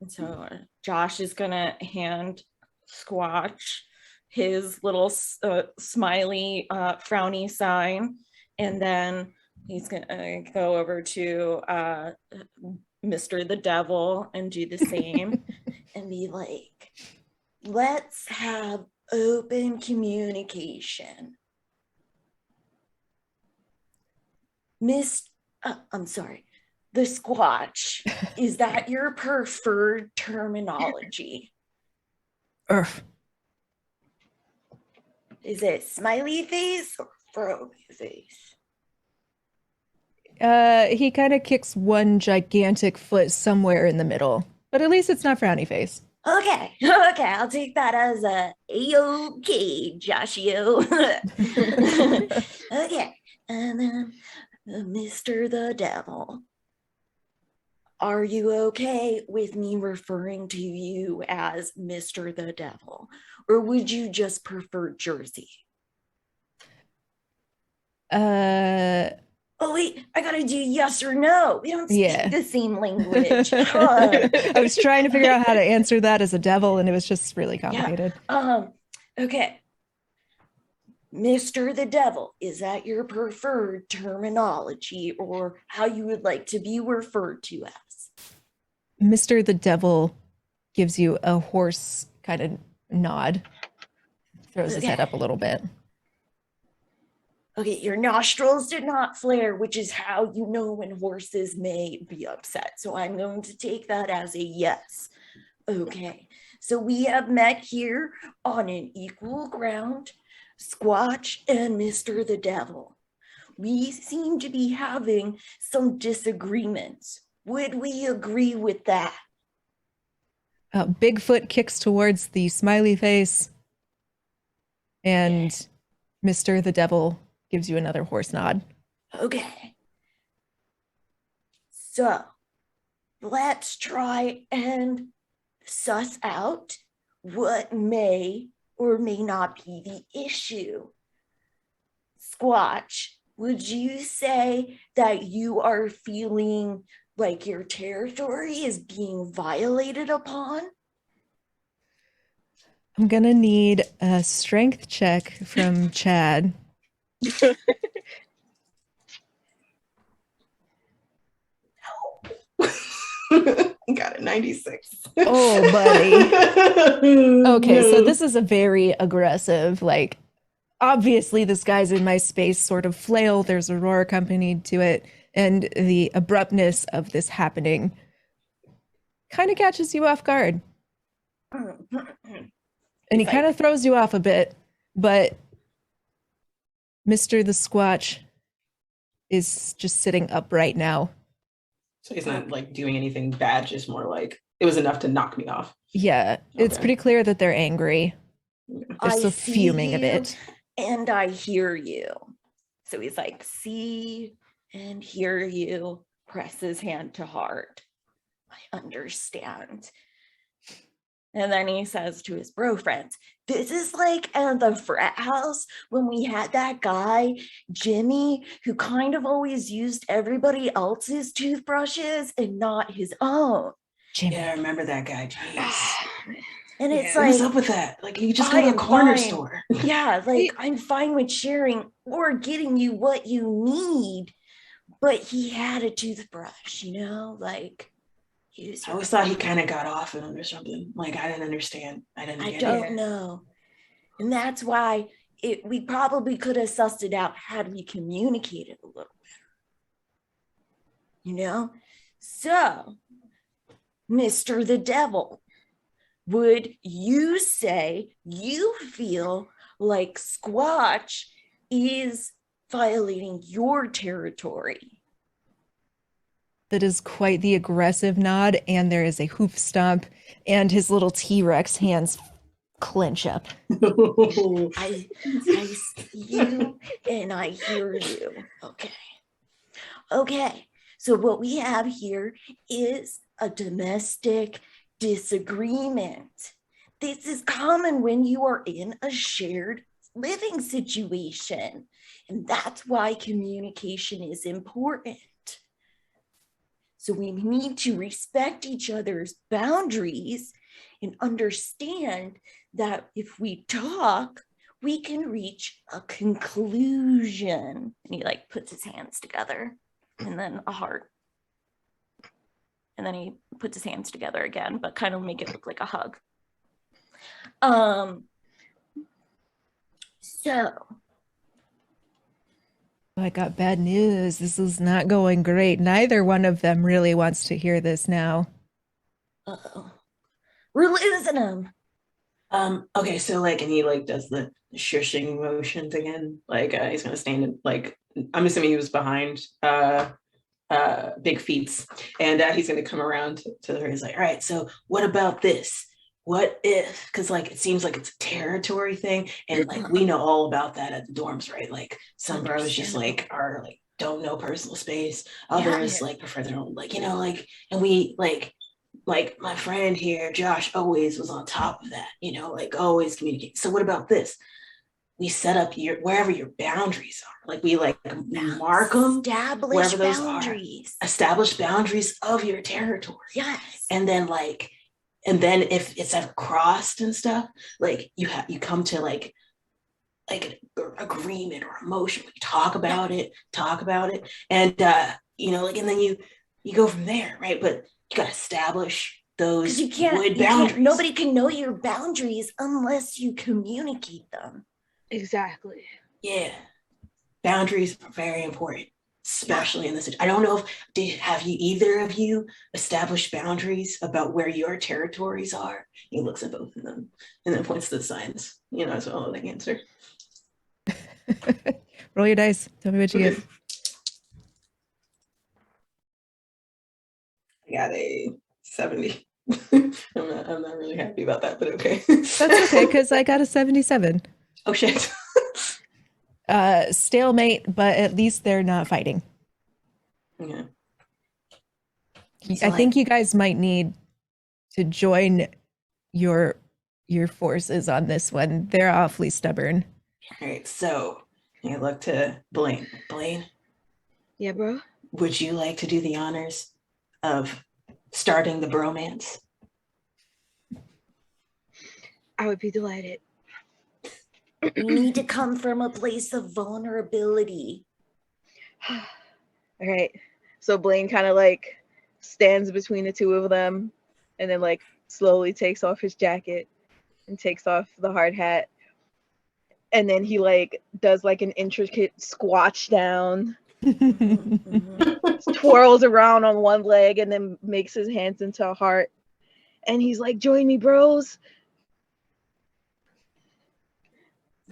And so Josh is gonna hand Squatch his little smiley frowny sign, and then he's gonna go over to Mr. the Devil and do the same and be like, let's have open communication. I'm sorry, the Squatch, is that your preferred terminology? Urgh. Is it smiley face or frowny face? He kind of kicks one gigantic foot somewhere in the middle, but at least it's not frowny face. Okay, I'll take that as a A-OK, Joshio. Okay, and then Mr. the Devil, are you okay with me referring to you as Mr. the Devil, or would you just prefer Jersey? Oh wait, I gotta do yes or no. We don't speak the same language. I was trying to figure out how to answer that as a devil, and it was just really complicated. Yeah. Okay. Mr. the Devil, is that your preferred terminology or how you would like to be referred to as? Mr. the Devil gives you a horse kind of nod, throws his head up a little bit. Okay, your nostrils did not flare, which is how you know when horses may be upset. So I'm going to take that as a yes. Okay, so we have met here on an equal ground, Squatch and Mr. the Devil. We seem to be having some disagreements. Would we agree with that? Bigfoot kicks towards the smiley face, and Mr. the Devil gives you another horse nod. Okay. So let's try and suss out what may or may not be the issue. Squatch, would you say that you are feeling like your territory is being violated upon? I'm gonna need a strength check from Chad. Got a 96. Oh, buddy. Okay, so No. this is a very aggressive, like, obviously this guy's in my space sort of flail. There's a roar accompanied to it, and the abruptness of this happening kind of catches you off guard. And he kind of throws you off a bit, but Mr. the Squatch is just sitting up right now. So he's not like doing anything bad, just more like it was enough to knock me off. Yeah, it's pretty clear that they're angry. They're still fuming a bit. And I hear you. So he's like, see and hear you. Press his hand to heart. I understand. And then he says to his bro friends, this is like at the frat house when we had that guy, Jimmy, who kind of always used everybody else's toothbrushes and not his own. Jimmy. Yeah, I remember that guy. Jeez. And it's What's like, up with that? Like, you just go to a corner store. Yeah, like I'm fine with sharing or getting you what you need, but he had a toothbrush, you know, like. I always thought he kind of got off on it or something. Like, I didn't understand. I don't know. And that's why we probably could have sussed it out had we communicated a little better. You know? So, Mr. the Devil, would you say you feel like Squatch is violating your territory? That is quite the aggressive nod, and there is a hoof stomp, and his little T-Rex hands clench up. I see you and I hear you. Okay. So what we have here is a domestic disagreement. This is common when you are in a shared living situation, and that's why communication is important. So we need to respect each other's boundaries and understand that if we talk, we can reach a conclusion. And he like puts his hands together and then a heart. And then he puts his hands together again, but kind of make it look like a hug. So. I got bad news. This is not going great. Neither one of them really wants to hear this now. Uh-oh. We're losing him. Okay, so like, and he like does the shushing motions again. Like, he's gonna stand in, like, I'm assuming he was behind Big Feets, and he's gonna come around to her. He's like, all right, so what about this? What if, because like it seems like it's a territory thing, and like we know all about that at the dorms, right? Like some bros just like are like don't know personal space, others like prefer their own, like, you know, like, and we like my friend here, Josh, always was on top of that, you know, like always communicate. So what about this? We set up your wherever your boundaries are, like we like mark them, wherever those boundaries are, establish boundaries of your territory. Yes, and then like. And then if it's ever crossed and stuff, like you come to like an agreement or emotion. You talk about it, and you know, like, and then you go from there, right? But you got to establish those boundaries. Nobody can know your boundaries unless you communicate them. Exactly. Yeah, boundaries are very important. Especially in this, I don't know if have you either of you established boundaries about where your territories are? He looks at both of them and then points to the signs. You know, as well as the answer. Roll your dice. Tell me what you get. I got a 70. I'm not really happy about that, but okay. That's okay, because I got a 77. Oh shit. Stalemate, but at least they're not fighting. Yeah. I think you guys might need to join your forces on this one. They're awfully stubborn. All right, so I look to Blaine. Blaine? Yeah, bro? Would you like to do the honors of starting the bromance? I would be delighted. We need to come from a place of vulnerability. All right. So Blaine kind of like stands between the two of them, and then like slowly takes off his jacket and takes off the hard hat, and then he like does like an intricate squatch down, twirls around on one leg, and then makes his hands into a heart, and he's like, "Join me, bros.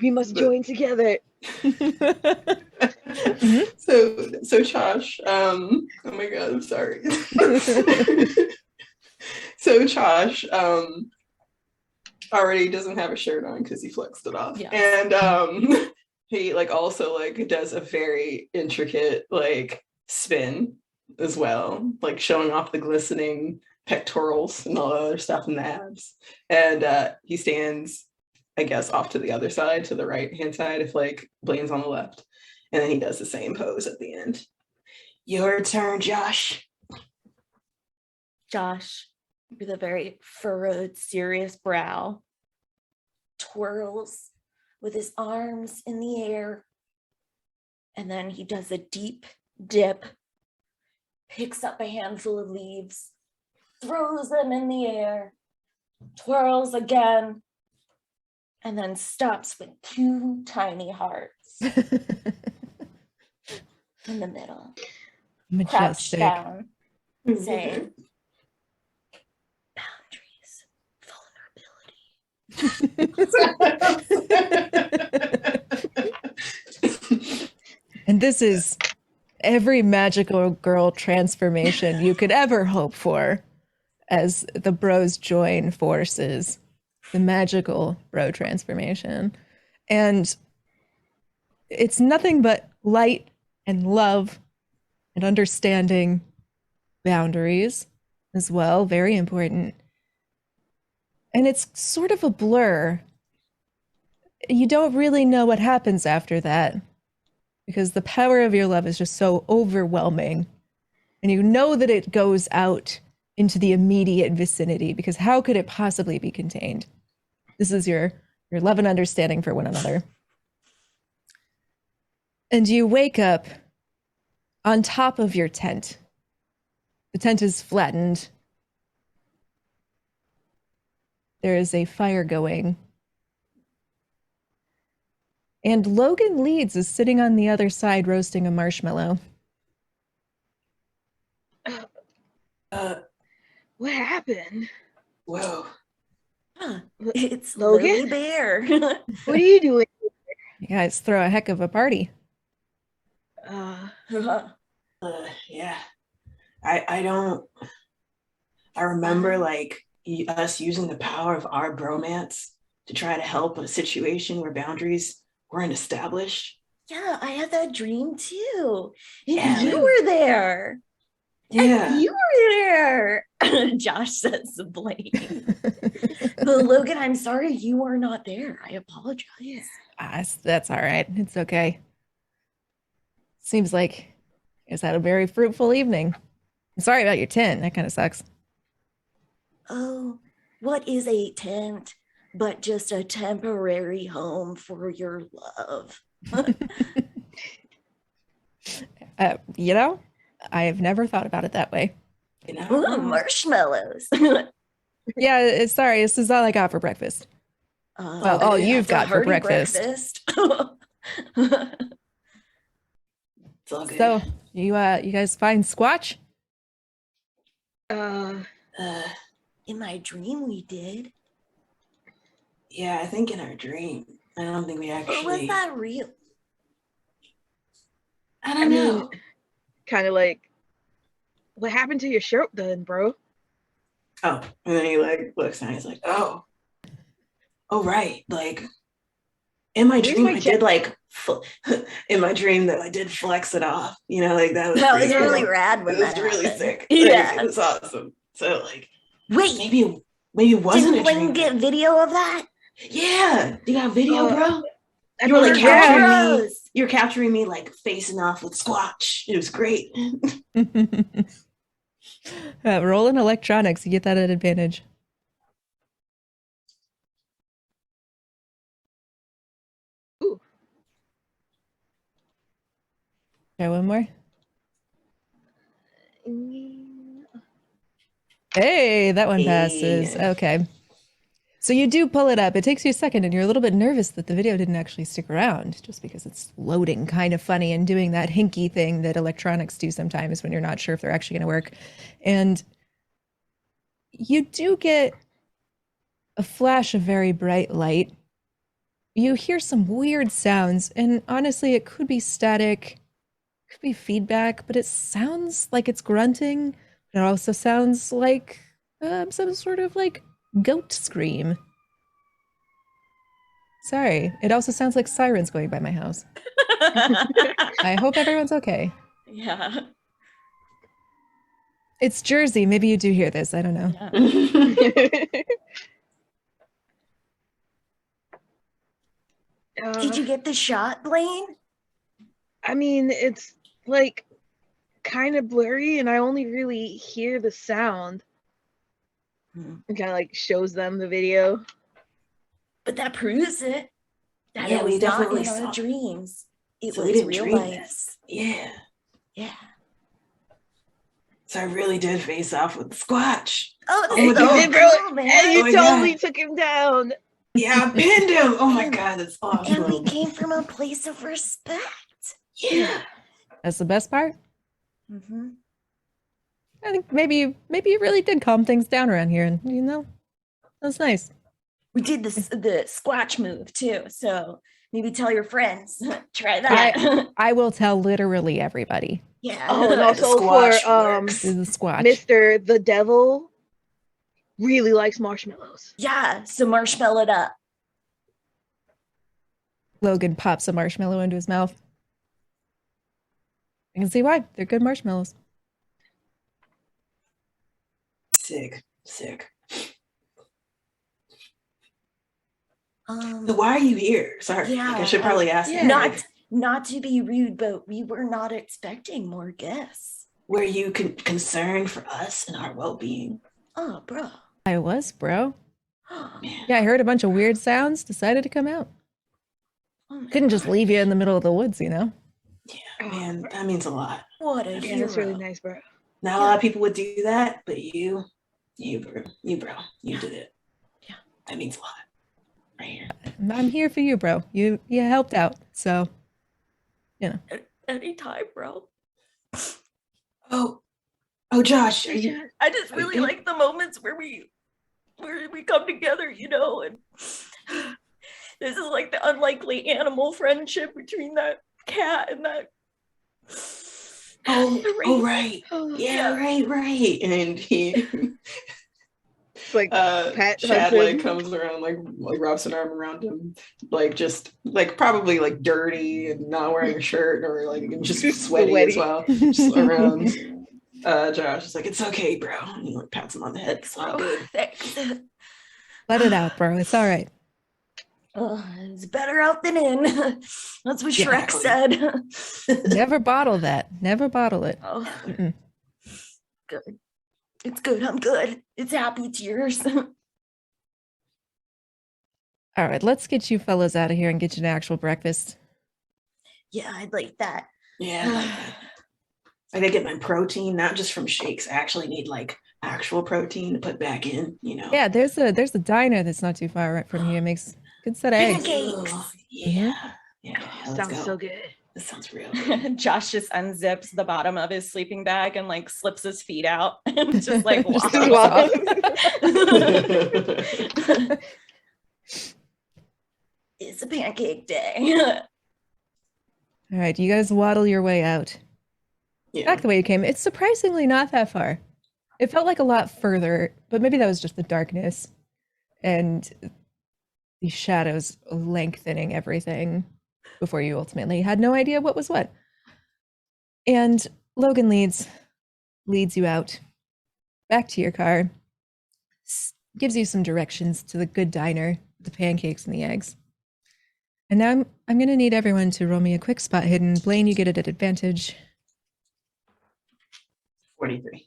We must join together." So Josh, oh my god, I'm sorry. So Josh already doesn't have a shirt on because he flexed it off. Yes. And he like also like does a very intricate like spin as well, like showing off the glistening pectorals and all the other stuff in the abs. And he stands, I guess, off to the other side, to the right hand side, if like Blaine's on the left. And then he does the same pose at the end. Your turn, Josh. Josh, with a very furrowed, serious brow, twirls with his arms in the air, and then he does a deep dip, picks up a handful of leaves, throws them in the air, twirls again, and then stops with 2 tiny hearts in the middle. Crouched Majestic. down, saying, And this is every magical girl transformation you could ever hope for as the bros join forces. The magical bro transformation. And it's nothing but light and love and understanding boundaries as well. Very important. And it's sort of a blur. You don't really know what happens after that because the power of your love is just so overwhelming. And you know that it goes out into the immediate vicinity because how could it possibly be contained? This is your love and understanding for one another. And you wake up on top of your tent. The tent is flattened. There is a fire going. And Logan Leeds is sitting on the other side roasting a marshmallow. What happened? Whoa. it's Logan? Lily Bear. What are you doing? You guys throw a heck of a party. Yeah. I remember like us using the power of our bromance to try to help a situation where boundaries weren't established. Yeah, I had that dream too. Yeah. You were there. Yeah. You were there. Josh says to Blaine. But Logan, I'm sorry you were not there. I apologize. That's all right. It's okay. Seems like you guys had a very fruitful evening. I'm sorry about your tent. That kind of sucks. Oh, what is a tent but just a temporary home for your love? You know, I have never thought about it that way. You know? Ooh, marshmallows. Yeah, sorry. This is all I got for breakfast. Well, all that's you've a got for hearty breakfast. It's all good. So, you guys find Squatch? In my dream, we did. Yeah, I think in our dream. I don't think we actually. Or was that real? I don't know. Kind of like, what happened to your shirt then, bro? Oh, and then he like looks and he's like, oh, right. Like in my dream, I did like in my dream that I did flex it off. You know, like that was That pretty was really cool. rad when It was that really happened. sick. Yeah. Like, it was awesome. So like, Wait, maybe it wasn't did a Blaine dream. get video of that? Yeah, you got video, bro. I You were like don't capturing know. me. You were capturing me like facing off with Squatch. It was great. Roll in electronics. You get that at advantage. Ooh. Try one more. Hey, that one passes. Hey. Okay. So you do pull it up. It takes you a second, and you're a little bit nervous that the video didn't actually stick around, just because it's loading kind of funny and doing that hinky thing that electronics do sometimes when you're not sure if they're actually going to work. And you do get a flash of very bright light. You hear some weird sounds, and honestly, it could be static, could be feedback, but it sounds like it's grunting. It also sounds like some sort of like goat scream. Sorry, it also sounds like sirens going by my house. I hope everyone's okay. Yeah. It's Jersey. Maybe you do hear this. I don't know. Did you get the shot, Blaine? I mean, it's like kind of blurry, and I only really hear the sound. It kind of like shows them the video. But that proves it. That Yeah, it we was not definitely in our saw it. dreams. It So we was didn't real dream life. this. Yeah. Yeah. So I really did face off with Squatch. Oh, Oh my that's so God. cool, man. And you Oh my totally God. took him down. Yeah, I pinned him. Oh my God, that's And we awesome. came from a place of respect. Yeah. That's the best part. Mm-hmm. I think maybe you really did calm things down around here, and you know, that's nice. We did the squatch move too. So maybe tell your friends. Try that. I will tell literally everybody. Yeah. Oh, and The also squash for works. This is a squatch. Mr. the Devil really likes marshmallows. Yeah. So marshmallow it up. Logan pops a marshmallow into his mouth. I can see why. They're good marshmallows. Sick. Sick. Um, So why are you here? Sorry. Yeah, Like, I should probably ask yeah. that. not to be rude, but we were not expecting more guests. Were you concerned for us and our well-being? Oh, bro. I was, bro. Man. Yeah, I heard a bunch of weird sounds, decided to come out. Oh my Couldn't just gosh. leave you in the middle of the woods, you know? Yeah, man, that means a lot. What a Yeah, hero. that's really nice, bro. Not a lot of people would do that, but you bro, you did it. Yeah. That means a lot. Right here. I'm here for you, bro. You helped out, so you know. Anytime, bro. Oh, Josh, are you? I just really like the moments where we come together, you know, and this is like the unlikely animal friendship between that cat and that. Oh, right. Yeah, right. And he, It's like Pat Chad hugs like him. comes around, like wraps an arm around him, like just like probably like dirty and not wearing a shirt or like just sweaty as well, just around Josh. It's like, it's okay, bro. And he like pats him on the head. It's all good. Thanks. Let it out, bro. It's all right. It's better out than in. That's what Shrek Exactly. said. Never bottle that. Never bottle it. Oh, Mm-mm. good. It's good. I'm good. It's happy tears. All right, let's get you fellas out of here and get you an actual breakfast. Yeah, I'd like that. Yeah, I like that. I gotta get my protein, not just from shakes. I actually need like actual protein to put back in, you know. Yeah, there's a diner that's not too far right from here. Makes good set of eggs. Pancakes. Ugh, yeah. Yeah. Let's Sounds go. so good. This sounds real good. Josh just unzips the bottom of his sleeping bag and like slips his feet out and just like Just walks. It's a pancake day. All right, you guys waddle your way out. Yeah. Back the way you came. It's surprisingly not that far. It felt like a lot further, but maybe that was just the darkness and the shadows lengthening everything before you ultimately had no idea what was what. And Logan leads you out back to your car, gives you some directions to the good diner, the pancakes and the eggs. And now I'm going to need everyone to roll me a quick spot hidden. Blaine, you get it at advantage. 43.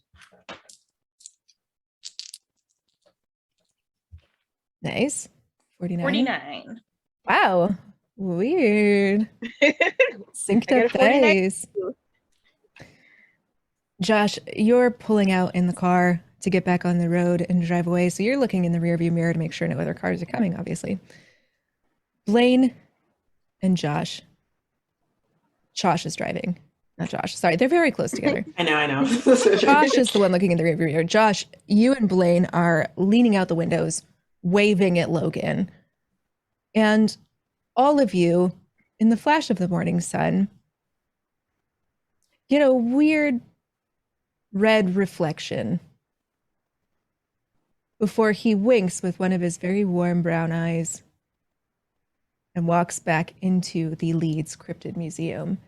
Nice. 49. 49. Wow. Weird. Synced I got up a 49 dice. Josh, you're pulling out in the car to get back on the road and drive away. So you're looking in the rearview mirror to make sure no other cars are coming, obviously. Blaine and Josh. Josh is driving, not Josh. Sorry, they're very close together. I know. Josh is the one looking in the rearview mirror. Josh, you and Blaine are leaning out the windows, waving at Logan. And all of you, in the flash of the morning sun, get a weird red reflection before he winks with one of his very warm brown eyes and walks back into the Leeds Cryptid Museum.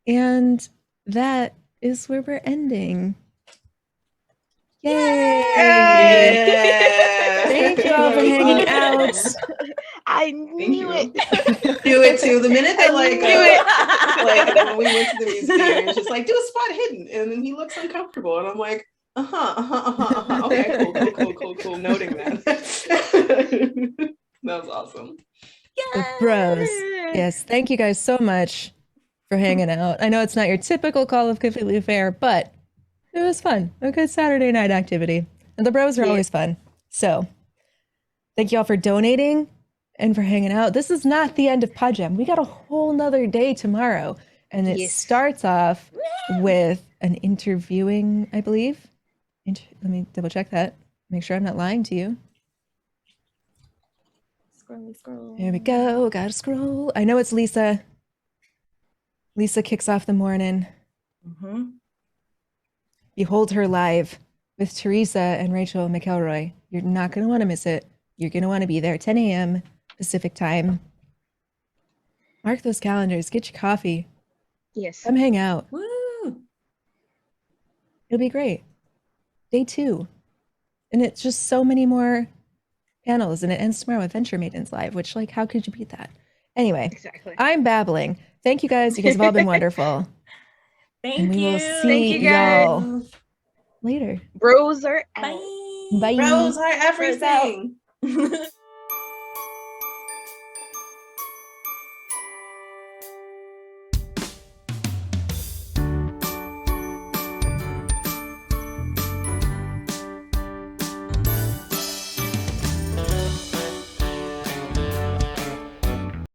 And that is where we're ending. Yay! Yeah. Thank you all for hanging out. I knew it. Do it too. The minute that like it. when we went to the museum, it's just like do a spot hidden, and then he looks uncomfortable, and I'm like, okay, cool. Noting that. That was awesome. The bros. Yes, thank you guys so much for hanging out. I know it's not your typical Call of Completely Fair, but it was fun. A good Saturday night activity. And the bros are always fun. So thank you all for donating and for hanging out. This is not the end of Pod Jam. We got a whole nother day tomorrow. And it starts off with an interviewing, I believe. Let me double check that. Make sure I'm not lying to you. Scroll. There we go. Gotta scroll. I know it's Lisa. Lisa kicks off the morning. Mm-hmm. Behold her live with Teresa and Rachel McElroy. You're not going to want to miss it. You're going to want to be there 10 a.m. Pacific time. Mark those calendars. Get your coffee. Yes. Come hang out. Woo! It'll be great. Day 2. And it's just so many more panels. And it ends tomorrow with Venture Maidens live, which, like, how could you beat that? Anyway, Exactly. I'm babbling. Thank you guys. You guys have all been wonderful. Thank And we you. will see Thank you, guys. y'all later. Bros are out. Bye. Bye. Bros are everything.